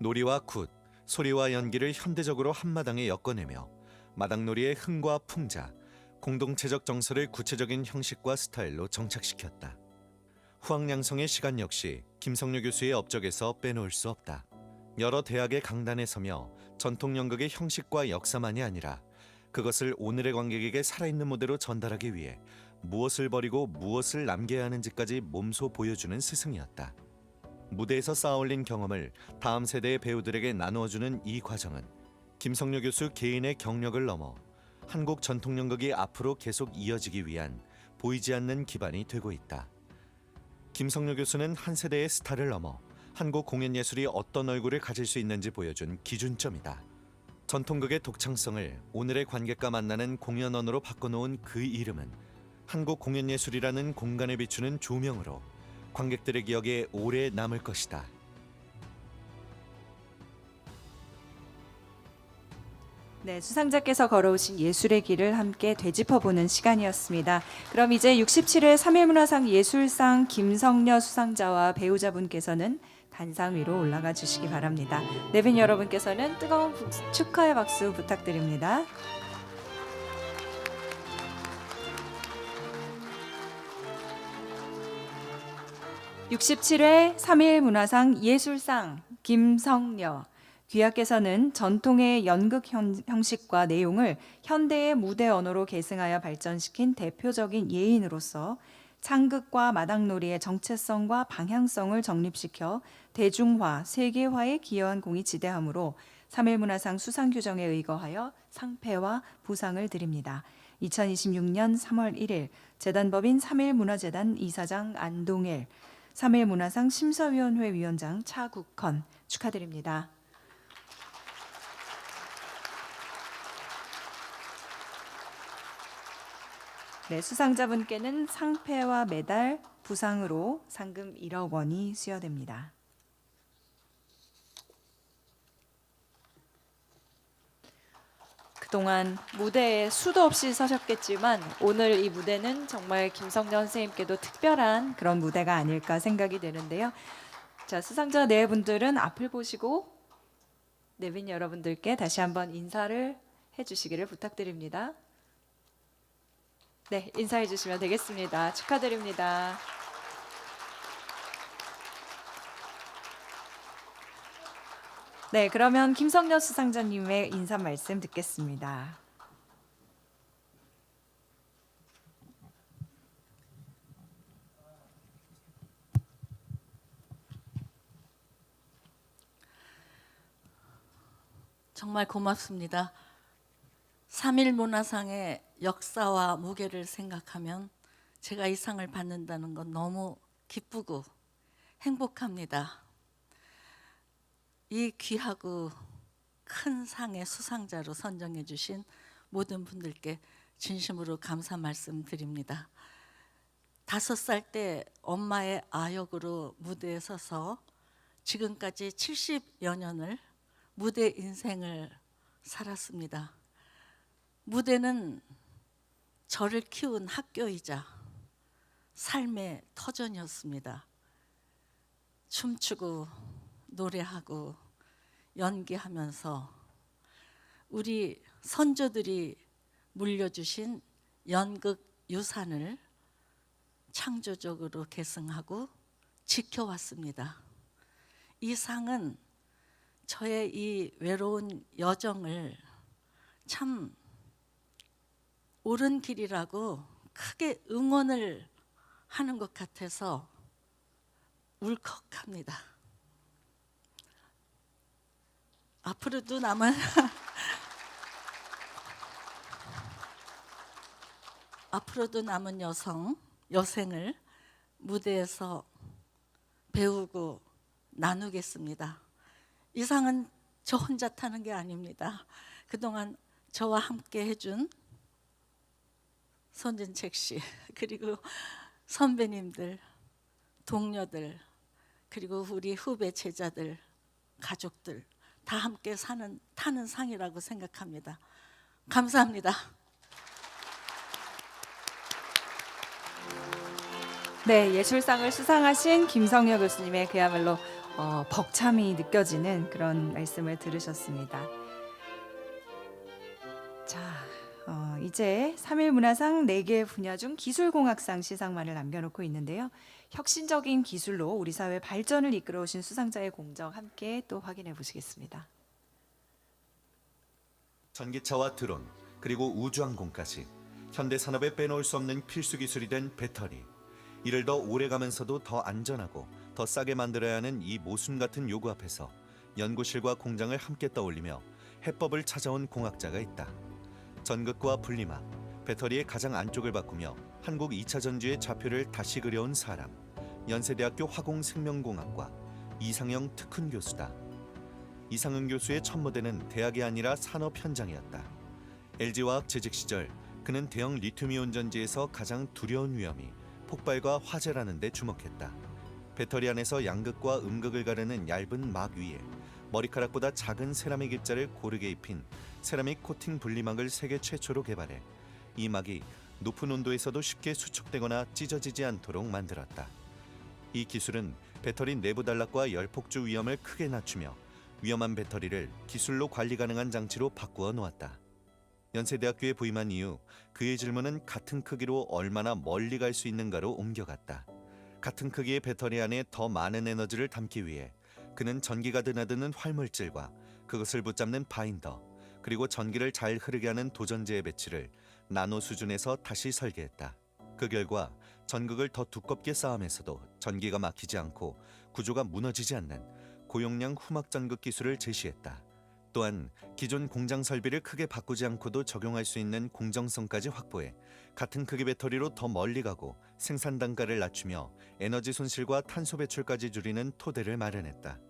놀이와 굿, 소리와 연기를 현대적으로 한마당에 엮어내며 마당놀이의 흥과 풍자, 공동체적 정서를 구체적인 형식과 스타일로 정착시켰다. 후학양성의 시간 역시 김성녀 교수의 업적에서 빼놓을 수 없다. 여러 대학의 강단에 서며 전통 연극의 형식과 역사만이 아니라 그것을 오늘의 관객에게 살아있는 무대로 전달하기 위해 무엇을 버리고 무엇을 남겨야 하는지까지 몸소 보여주는 스승이었다. 무대에서 쌓아올린 경험을 다음 세대의 배우들에게 나누어주는 이 과정은 김성녀 교수 개인의 경력을 넘어 한국 전통 연극이 앞으로 계속 이어지기 위한 보이지 않는 기반이 되고 있다. 김성녀 교수는 한 세대의 스타를 넘어 한국 공연 예술이 어떤 얼굴을 가질 수 있는지 보여준 기준점이다. 전통극의 독창성을 오늘의 관객과 만나는 공연언어로 바꿔놓은 그 이름은 한국 공연 예술이라는 공간에 비추는 조명으로 관객들의 기억에 오래 남을 것이다. 네, 수상자께서 걸어오신 예술의 길을 함께 되짚어보는 시간이었습니다. 그럼 이제 67회 3.1문화상 예술상 김성녀 수상자와 배우자분께서는 단상 위로 올라가 주시기 바랍니다. 내빈 여러분께서는 뜨거운 축하의 박수 부탁드립니다. (67회) 3.1문화상 예술상 김성녀 귀하께서는 전통의 연극 형식과 내용을 현대의 무대 언어로 계승하여 발전시킨 대표적인 예인으로서 창극과 마당놀이의 정체성과 방향성을 정립시켜 대중화, 세계화에 기여한 공이 지대하므로 3.1문화상 수상 규정에 의거하여 상패와 부상을 드립니다. 2026년 3월 1일 재단법인 3.1문화재단 이사장 안동일, 3.1문화상 심사위원회 위원장 차국헌 축하드립니다. 네, 수상자분께는 상패와 메달, 부상으로 상금 1억 원이 수여됩니다. 그동안 무대에 수도 없이 서셨겠지만 오늘 이 무대는 정말 김성녀 선생님께도 특별한 그런 무대가 아닐까 생각이 되는데요. 자, 수상자 네 분들은 앞을 보시고 내빈 여러분들께 다시 한번 인사를 해주시기를 부탁드립니다. 네, 인사해 주시면 되겠습니다. 축하드립니다. 네, 그러면 김성녀 수상자님의 인사 말씀 듣겠습니다. 정말 고맙습니다. 3.1문화상의 역사와 무게를 생각하면 제가 이 상을 받는다는 건 너무 기쁘고 행복합니다. 이 귀하고 큰 상의 수상자로 선정해 주신 모든 분들께 진심으로 감사 말씀드립니다. 5살 때 엄마의 아역으로 무대에 서서 지금까지 70여 년을 무대 인생을 살았습니다. 무대는 저를 키운 학교이자 삶의 터전이었습니다. 춤추고 노래하고 연기하면서 우리 선조들이 물려주신 연극 유산을 창조적으로 계승하고 지켜왔습니다. 이 상은 저의 이 외로운 여정을 참 옳은 길이라고 크게 응원을 하는 것 같아서 울컥합니다. 앞으로도 남은 앞으로도 남은 여생을 무대에서 배우고 나누겠습니다. 이 상은 저 혼자 타는 게 아닙니다. 그동안 저와 함께 해준 손진책 씨, 그리고 선배님들, 동료들, 그리고 우리 후배 제자들, 가족들 다 함께 타는 상이라고 생각합니다. 감사합니다. 네, 예술상을 수상하신 김성녀 교수님의 그야말로 벅참이 느껴지는 그런 말씀을 들으셨습니다. 자, 이제 3.1문화상 4개 분야 중 기술공학상 시상만을 남겨놓고 있는데요. 혁신적인 기술로 우리 사회 발전을 이끌어오신 수상자의 공적 함께 또 확인해 보시겠습니다. 전기차와 드론, 그리고 우주항공까지 현대 산업에 빼놓을 수 없는 필수 기술이 된 배터리. 이를 더 오래가면서도 더 안전하고 더 싸게 만들어야 하는 이 모순 같은 요구 앞에서 연구실과 공장을 함께 떠올리며 해법을 찾아온 공학자가 있다. 전극과 분리막, 배터리의 가장 안쪽을 바꾸며 한국 2차 전지의 좌표를 다시 그려온 사람, 연세대학교 화공생명공학과 이상영 특훈 교수다. 이상영 교수의 첫 무대는 대학이 아니라 산업 현장이었다. LG화학 재직 시절 그는 대형 리튬이온 전지에서 가장 두려운 위험이 폭발과 화재라는 데 주목했다. 배터리 안에서 양극과 음극을 가르는 얇은 막 위에 머리카락보다 작은 세라믹 입자를 고르게 입힌 세라믹 코팅 분리막을 세계 최초로 개발해 이 막이 높은 온도에서도 쉽게 수축되거나 찢어지지 않도록 만들었다. 이 기술은 배터리 내부 단락과 열폭주 위험을 크게 낮추며 위험한 배터리를 기술로 관리 가능한 장치로 바꾸어 놓았다. 연세대학교에 부임한 이후 그의 질문은 같은 크기로 얼마나 멀리 갈 수 있는가로 옮겨갔다. 같은 크기의 배터리 안에 더 많은 에너지를 담기 위해 그는 전기가 드나드는 활물질과 그것을 붙잡는 바인더, 그리고 전기를 잘 흐르게 하는 도전제의 배치를 나노 수준에서 다시 설계했다. 그 결과 전극을 더 두껍게 쌓으면서도 전기가 막히지 않고 구조가 무너지지 않는 고용량 후막 전극 기술을 제시했다. 또한 기존 공장 설비를 크게 바꾸지 않고도 적용할 수 있는 공정성까지 확보해 같은 크기 배터리로 더 멀리 가고 생산 단가를 낮추며 에너지 손실과 탄소 배출까지 줄이는 토대를 마련했다.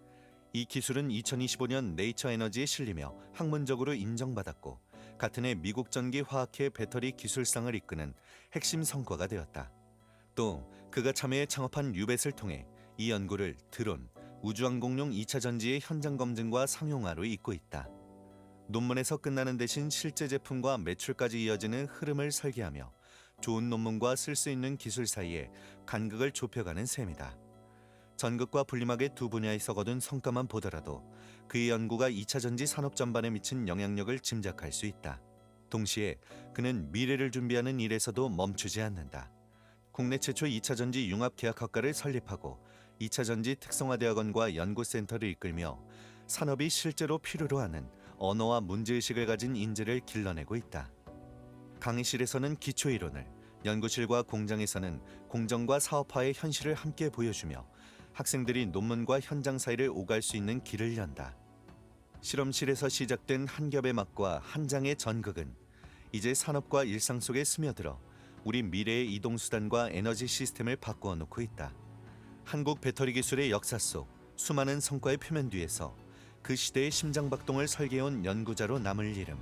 이 기술은 2025년 네이처 에너지에 실리며 학문적으로 인정받았고 같은 해 미국 전기화학회 배터리 기술상을 이끄는 핵심 성과가 되었다. 또 그가 참여해 창업한 유벳을 통해 이 연구를 드론, 우주항공용 2차 전지의 현장 검증과 상용화로 잇고 있다. 논문에서 끝나는 대신 실제 제품과 매출까지 이어지는 흐름을 설계하며 좋은 논문과 쓸 수 있는 기술 사이에 간극을 좁혀가는 셈이다. 전극과 분리막의 두 분야에서 거둔 성과만 보더라도 그의 연구가 2차 전지 산업 전반에 미친 영향력을 짐작할 수 있다. 동시에 그는 미래를 준비하는 일에서도 멈추지 않는다. 국내 최초 2차 전지 융합계약학과를 설립하고 2차 전지 특성화대학원과 연구센터를 이끌며 산업이 실제로 필요로 하는 언어와 문제의식을 가진 인재를 길러내고 있다. 강의실에서는 기초이론을, 연구실과 공장에서는 공정과 사업화의 현실을 함께 보여주며 학생들이 논문과 현장 사이를 오갈 수 있는 길을 연다. 실험실에서 시작된 한 겹의 막과 한 장의 전극은 이제 산업과 일상 속에 스며들어 우리 미래의 이동수단과 에너지 시스템을 바꾸어 놓고 있다. 한국 배터리 기술의 역사 속 수많은 성과의 표면 뒤에서 그 시대의 심장박동을 설계해온 연구자로 남을 이름,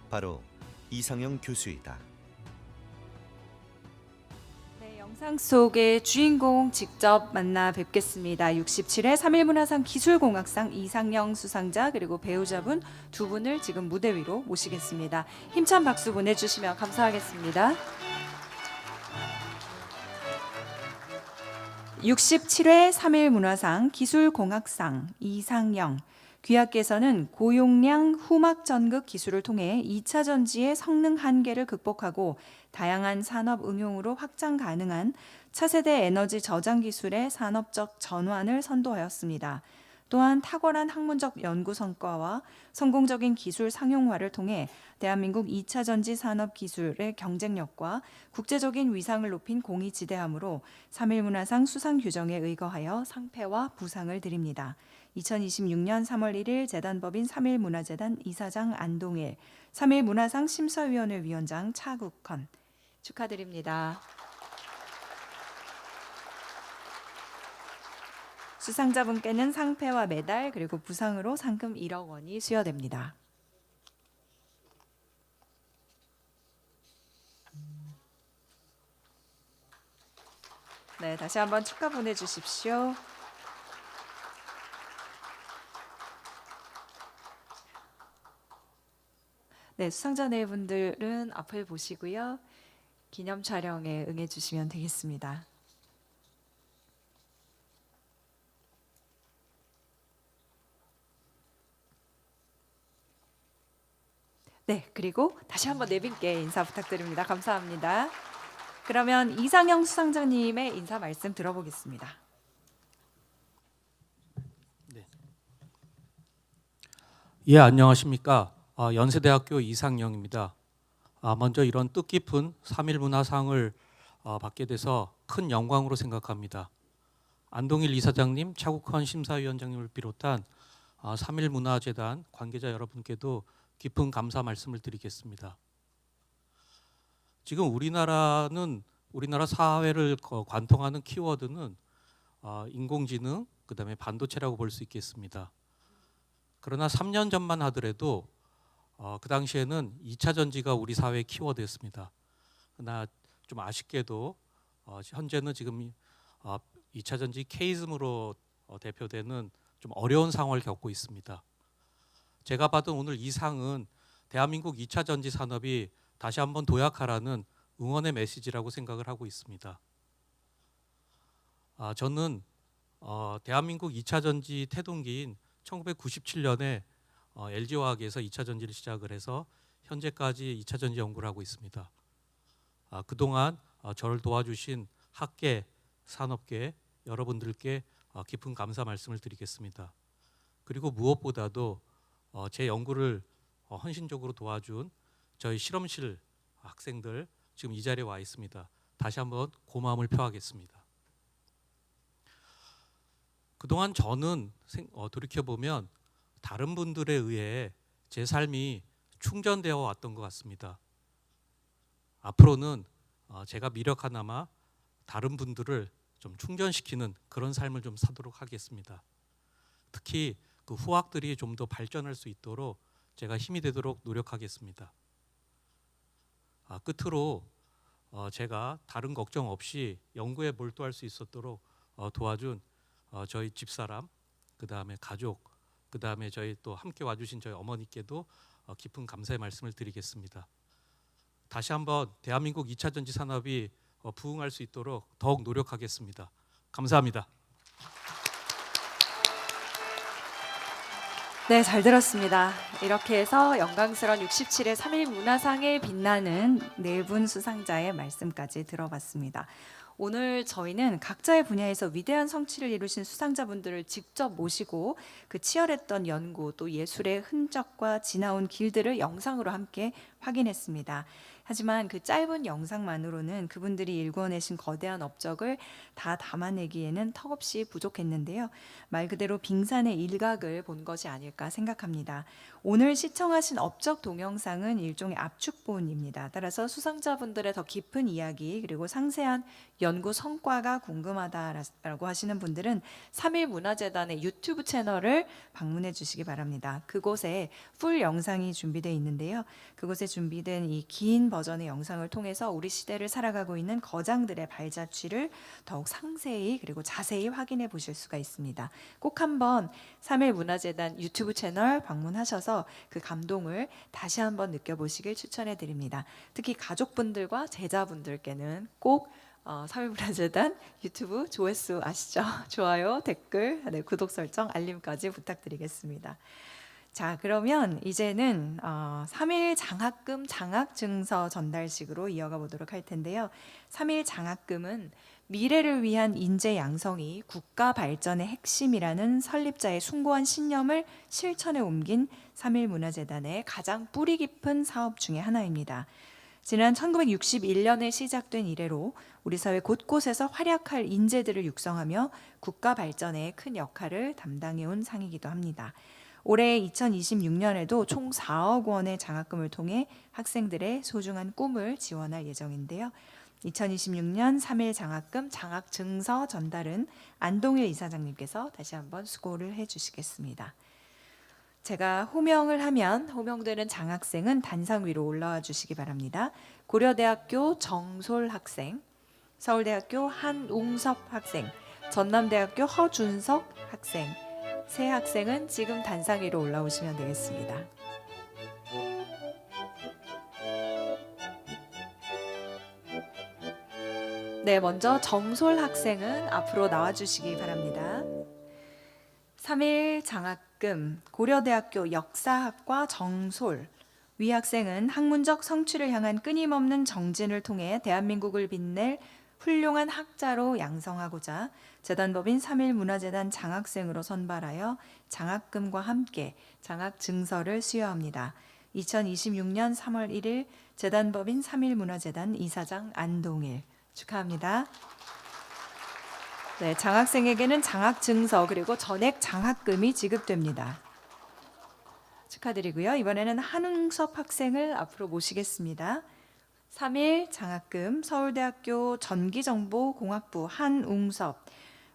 바로 이상영 교수이다. 네, 영상 속의 주인공 직접 만나 뵙겠습니다. 67회 3.1문화상 기술공학상 이상영 수상자 그리고 배우자분 두 분을 지금 무대 위로 모시겠습니다. 힘찬 박수 보내주시면 감사하겠습니다. 67회 3.1문화상 기술공학상 이상영, 귀하께서는 고용량 후막 전극 기술을 통해 2차 전지의 성능 한계를 극복하고 다양한 산업 응용으로 확장 가능한 차세대 에너지 저장 기술의 산업적 전환을 선도하였습니다. 또한 탁월한 학문적 연구 성과와 성공적인 기술 상용화를 통해 대한민국 2차 전지 산업 기술의 경쟁력과 국제적인 위상을 높인 공이지대함으로 3.1문화상 수상 규정에 의거하여 상패와 부상을 드립니다. 2026년 3월 1일 재단법인 3.1문화재단 이사장 안동일, 3.1문화상 심사위원회 위원장 차국헌 축하드립니다. 수상자분께는 상패와 메달 그리고 부상으로 상금 1억 원이 수여됩니다. 네, 다시 한번 축하 보내주십시오. 네, 수상자 네 분들은 앞을 보시고요. 기념 촬영에 응해 주시면 되겠습니다. 네, 그리고 다시 한번 네 분께 인사 부탁드립니다. 감사합니다. 그러면 이상영 수상자님의 인사 말씀 들어보겠습니다. 예, 안녕하십니까. 연세대학교 이상영입니다. 먼저 이런 뜻깊은 3.1문화상을 받게 돼서 큰 영광으로 생각합니다. 안동일 이사장님, 차국헌 심사위원장님을 비롯한 3.1문화재단 관계자 여러분께도 깊은 감사 말씀을 드리겠습니다. 지금 우리나라 사회를 관통하는 키워드는 인공지능, 그다음에 반도체라고 볼 수 있겠습니다. 그러나 3년 전만 하더라도 그 당시에는 2차 전지가 우리 사회의 키워드였습니다. 그러나 좀 아쉽게도 현재는 지금 2차 전지 케이즘으로 대표되는 좀 어려운 상황을 겪고 있습니다. 제가 받은 오늘 이 상은 대한민국 2차 전지 산업이 다시 한번 도약하라는 응원의 메시지라고 생각을 하고 있습니다. 저는 대한민국 2차 전지 태동기인 1997년에 LG화학에서 2차 전지를 시작을 해서 현재까지 2차 전지 연구를 하고 있습니다. 그동안 저를 도와주신 학계, 산업계 여러분들께 깊은 감사 말씀을 드리겠습니다. 그리고 무엇보다도 제 연구를 헌신적으로 도와준 저희 실험실 학생들 지금 이 자리에 와 있습니다. 다시 한번 고마움을 표하겠습니다. 그동안 저는 돌이켜보면 다른 분들에 의해 제 삶이 충전되어 왔던 것 같습니다. 앞으로는 제가 미력 하나마 다른 분들을 좀 충전시키는 그런 삶을 좀 사도록 하겠습니다. 특히 그 후학들이 좀 더 발전할 수 있도록 제가 힘이 되도록 노력하겠습니다. 끝으로 제가 다른 걱정 없이 연구에 몰두할 수 있도록 도와준 저희 집사람, 그 다음에 가족, 그 다음에 저희 또 함께 와주신 저희 어머니께도 깊은 감사의 말씀을 드리겠습니다. 다시 한번 대한민국 2차 전지 산업이 부흥할 수 있도록 더욱 노력하겠습니다. 감사합니다. 네, 잘 들었습니다. 이렇게 해서 영광스러운 67회 3일 문화상에 빛나는 네 분 수상자의 말씀까지 들어봤습니다. 오늘 저희는 각자의 분야에서 위대한 성취를 이루신 수상자분들을 직접 모시고 그 치열했던 연구 또 예술의 흔적과 지나온 길들을 영상으로 함께 확인했습니다. 하지만 그 짧은 영상만으로는 그분들이 일궈내신 거대한 업적을 다 담아내기에는 턱없이 부족했는데요. 말 그대로 빙산의 일각을 본 것이 아닐까 생각합니다. 오늘 시청하신 업적 동영상은 일종의 압축본입니다. 따라서 수상자분들의 더 깊은 이야기 그리고 상세한 연구 성과가 궁금하다라고 하시는 분들은 3.1문화재단의 유튜브 채널을 방문해 주시기 바랍니다. 그곳에 풀 영상이 준비되어 있는데요. 그곳에 준비된 이 긴 버전의 영상을 통해서 우리 시대를 살아가고 있는 거장들의 발자취를 더욱 상세히 그리고 자세히 확인해 보실 수가 있습니다. 꼭 한번 3.1문화재단 유튜브 채널 방문하셔서 그 감동을 다시 한번 느껴보시길 추천해 드립니다. 특히 가족분들과 제자분들께는 꼭 3.1문화재단 유튜브 조회수 아시죠? 좋아요, 댓글, 구독 설정, 알림까지 부탁드리겠습니다. 자, 그러면 이제는 3.1 장학금 장학증서 전달식으로 이어가 보도록 할 텐데요. 3.1 장학금은 미래를 위한 인재 양성이 국가 발전의 핵심이라는 설립자의 숭고한 신념을 실천에 옮긴 3.1문화재단의 가장 뿌리 깊은 사업 중에 하나입니다. 지난 1961년에 시작된 이래로 우리 사회 곳곳에서 활약할 인재들을 육성하며 국가 발전에 큰 역할을 담당해온 상이기도 합니다. 올해 2026년에도 총 4억 원의 장학금을 통해 학생들의 소중한 꿈을 지원할 예정인데요. 2026년 3.1 장학금 장학증서 전달은 안동일 이사장님께서 다시 한번 수고를 해주시겠습니다. 제가 호명을 하면 호명되는 장학생은 단상 위로 올라와 주시기 바랍니다. 고려대학교 정솔 학생, 서울대학교 한웅섭 학생, 전남대학교 허준석 학생, 세 학생은 지금 단상 위로 올라오시면 되겠습니다. 네, 먼저 정솔 학생은 앞으로 나와주시기 바랍니다. 3.1 장학금 고려대학교 역사학과 정솔. 위 학생은 학문적 성취를 향한 끊임없는 정진을 통해 대한민국을 빛낼 훌륭한 학자로 양성하고자 재단법인 3.1문화재단 장학생으로 선발하여 장학금과 함께 장학증서를 수여합니다. 2026년 3월 1일 재단법인 3.1문화재단 이사장 안동일 축하합니다. 네, 장학생에게는 장학증서 그리고 전액 장학금이 지급됩니다. 축하드리고요. 이번에는 한웅섭 학생을 앞으로 모시겠습니다. 3일 장학금 서울대학교 전기정보공학부 한웅섭.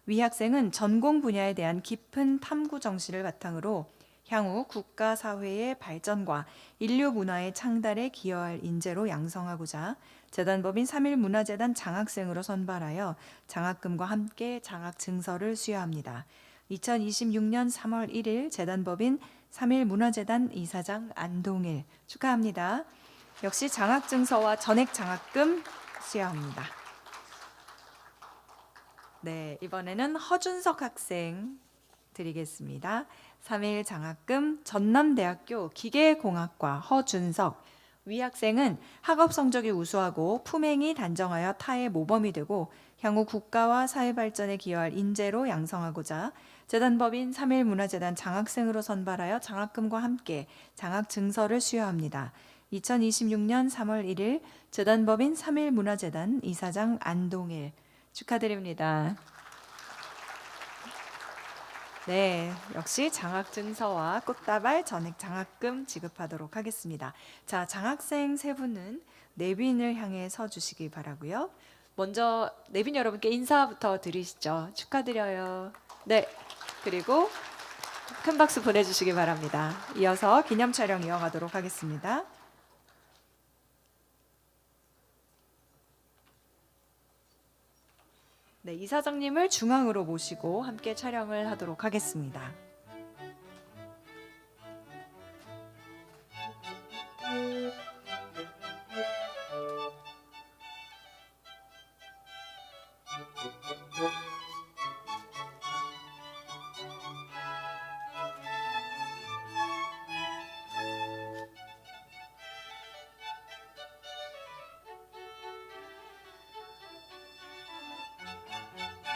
위 학생은 전공 분야에 대한 깊은 탐구 정신을 바탕으로 향후 국가 사회의 발전과 인류 문화의 창달에 기여할 인재로 양성하고자 재단법인 3일 문화재단 장학생으로 선발하여 장학금과 함께 장학 증서를 수여합니다. 2026년 3월 1일 재단법인 3일 문화재단 이사장 안동일 축하합니다. 역시 장학 증서와 전액 장학금 수여합니다. 네, 이번에는 허준석 학생 드리겠습니다. 3일 장학금 전남대학교 기계공학과 허준석. 위 학생은 학업 성적이 우수하고 품행이 단정하여 타의 모범이 되고 향후 국가와 사회 발전에 기여할 인재로 양성하고자 재단법인 3일 문화재단 장학생으로 선발하여 장학금과 함께 장학 증서를 수여합니다. 2026년 3월 1일 재단법인 3일 문화재단 이사장 안동일 축하드립니다. 네, 역시 장학 증서와 꽃다발 전액 장학금 지급하도록 하겠습니다. 자, 장학생 세 분은 내빈을 향해 서 주시기 바라고요. 먼저 내빈 여러분께 인사부터 드리시죠. 축하드려요. 네, 그리고 큰 박수 보내주시기 바랍니다. 이어서 기념 촬영 이어가도록 하겠습니다. 네, 이사장님을 중앙으로 모시고 함께 촬영을 하도록 하겠습니다.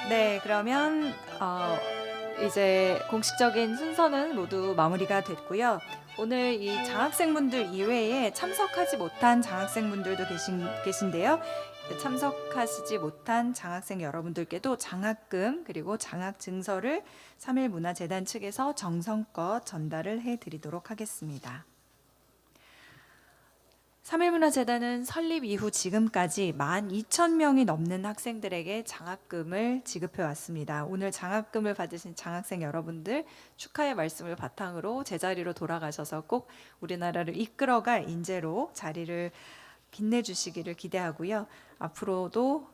네, 그러면 이제 공식적인 순서는 모두 마무리가 됐고요. 오늘 이 장학생분들 이외에 참석하지 못한 장학생분들도 계신데요. 참석하시지 못한 장학생 여러분들께도 장학금 그리고 장학 증서를 3일 문화재단 측에서 정성껏 전달을 해드리도록 하겠습니다. 3일문화재단은 설립 이후 지금까지 12,000명이 넘는 학생들에게 장학금을 지급해 왔습니다. 오늘 장학금을 받으신 장학생 여러분들 축하의 말씀을 바탕으로 제자리로 돌아가셔서 꼭 우리나라를 이끌어갈 인재로 자리를 빛내주시기를 기대하고요. 앞으로도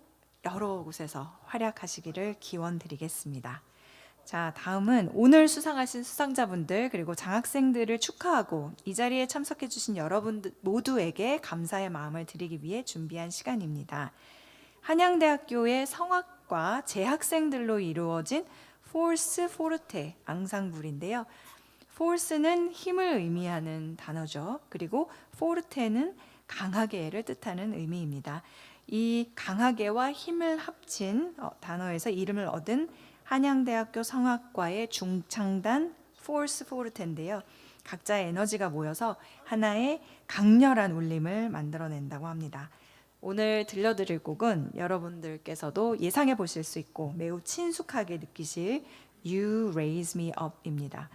여러 곳에서 활약하시기를 기원드리겠습니다. 자, 다음은 오늘 수상하신 수상자분들 그리고 장학생들을 축하하고 이 자리에 참석해 주신 여러분들 모두에게 감사의 마음을 드리기 위해 준비한 시간입니다. 한양대학교의 성악과 재학생들로 이루어진 포르스 포르테 앙상블인데요. 포르스는 힘을 의미하는 단어죠. 그리고 포르테는 강하게를 뜻하는 의미입니다. 이 강하게와 힘을 합친 단어에서 이름을 얻은 한양대학교 성악과의 중창단 포르스 포르테인데요. 각자의 에너지가 모여서 하나의 강렬한 울림을 만들어낸다고 합니다. 오늘 들려드릴 곡은 여러분들께서도 예상해 보실 수 있고 매우 친숙하게 느끼실 You Raise Me Up입니다.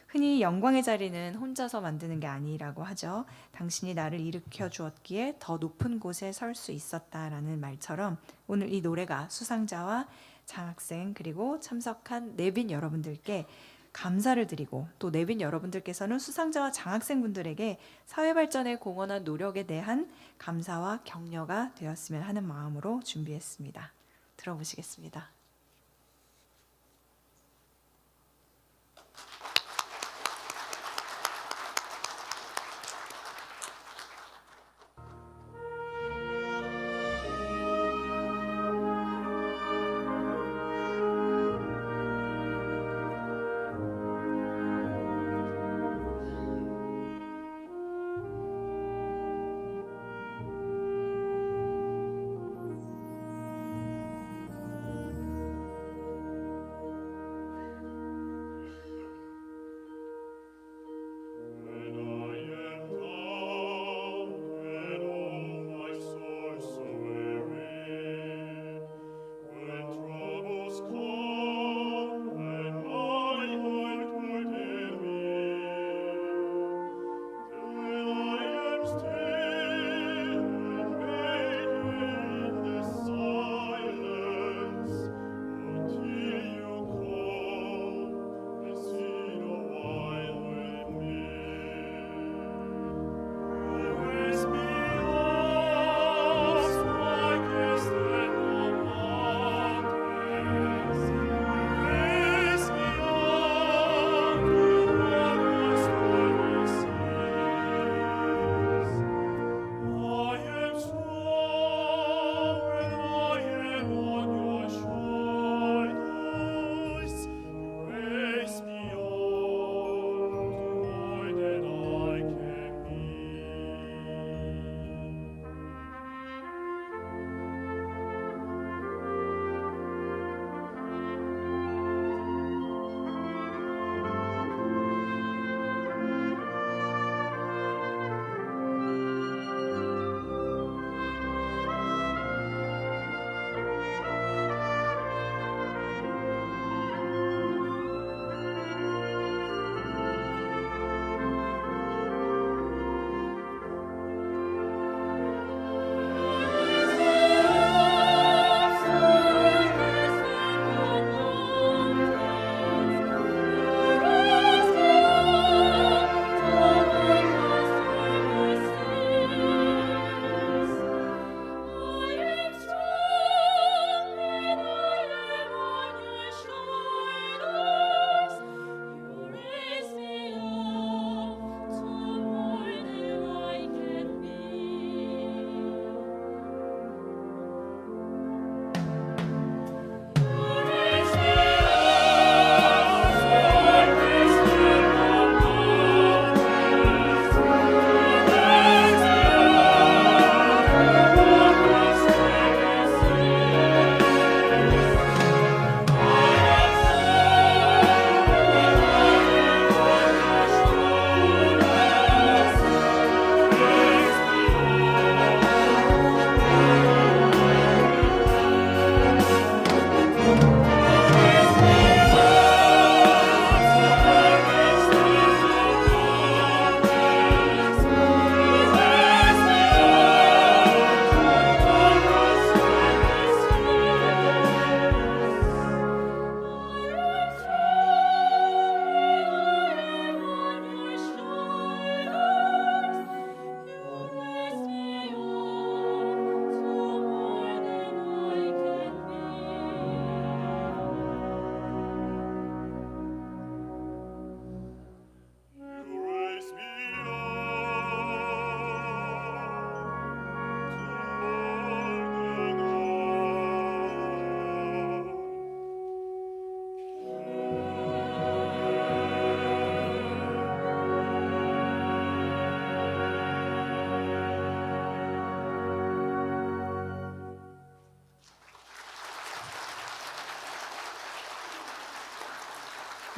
흔히 영광의 자리는 혼자서 만드는 게 아니라고 하죠. 당신이 나를 일으켜 주었기에 더 높은 곳에 설 수 있었다라는 말처럼 오늘 이 노래가 수상자와 장학생 그리고 참석한 내빈 여러분들께 감사를 드리고 또 내빈 여러분들께서는 수상자와 장학생분들에게 사회 발전에 공헌한 노력에 대한 감사와 격려가 되었으면 하는 마음으로 준비했습니다. 들어보시겠습니다.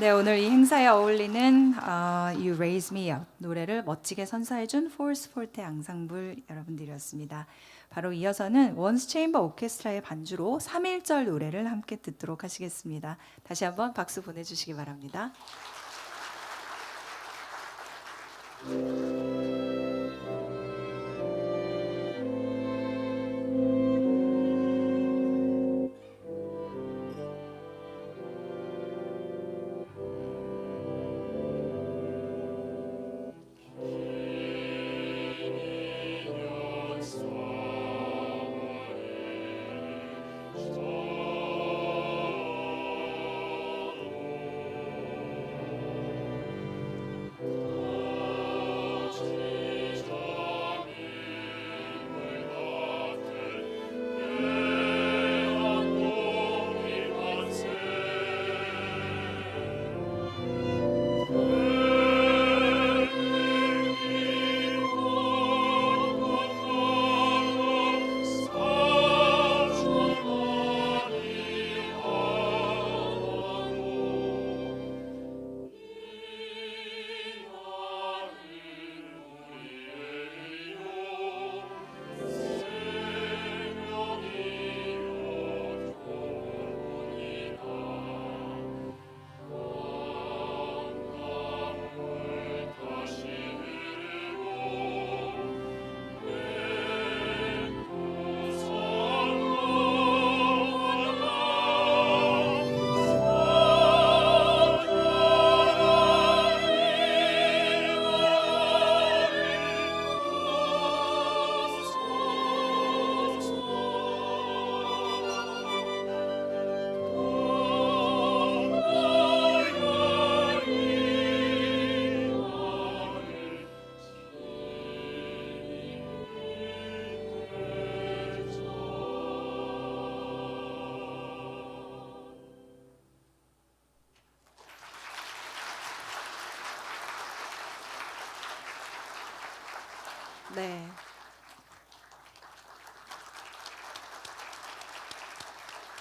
네, 오늘 이 행사에 어울리는 You Raise Me Up 노래를 멋지게 선사해준 포스 포르테 앙상블 여러분들이었습니다. 바로 이어서는 원스 체인버 오케스트라의 반주로 3.1절 노래를 함께 듣도록 하시겠습니다. 다시 한번 박수 보내주시기 바랍니다. 네.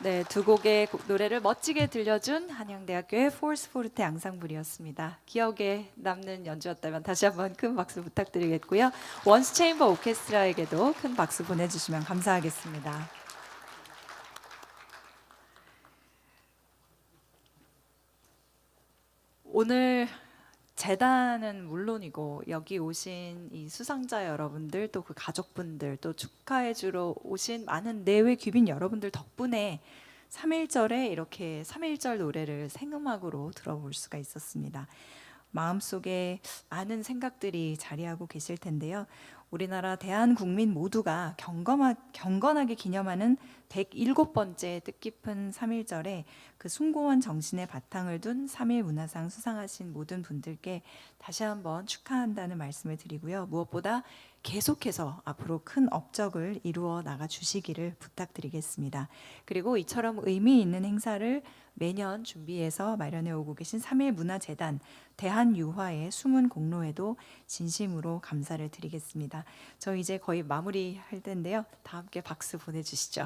네, 두 곡의 노래를 멋지게 들려준 한양대학교의 포스 포르테 앙상블이었습니다. 기억에 남는 연주였다면 다시 한번 큰 박수 부탁드리겠고요. 원스 체인버 오케스트라에게도 큰 박수 보내주시면 감사하겠습니다. 오늘 재단은 물론이고 여기 오신 이 수상자 여러분들 또 그 가족분들 또 축하해 주러 오신 많은 내외 귀빈 여러분들 덕분에 3.1절에 이렇게 3.1절 노래를 생음악으로 들어볼 수가 있었습니다. 마음속에 많은 생각들이 자리하고 계실 텐데요. 우리나라 대한국민 모두가 경건하게 기념하는 107번째 뜻깊은 3.1절에 그 숭고한 정신의 바탕을 둔 3.1 문화상 수상하신 모든 분들께 다시 한번 축하한다는 말씀을 드리고요. 무엇보다 계속해서 앞으로 큰 업적을 이루어 나가 주시기를 부탁드리겠습니다. 그리고 이처럼 의미 있는 행사를 매년 준비해서 마련해 오고 계신 3.1 문화재단 대한유화의 숨은 공로에도 진심으로 감사를 드리겠습니다. 저 이제 거의 마무리할 텐데요. 다 함께 박수 보내주시죠.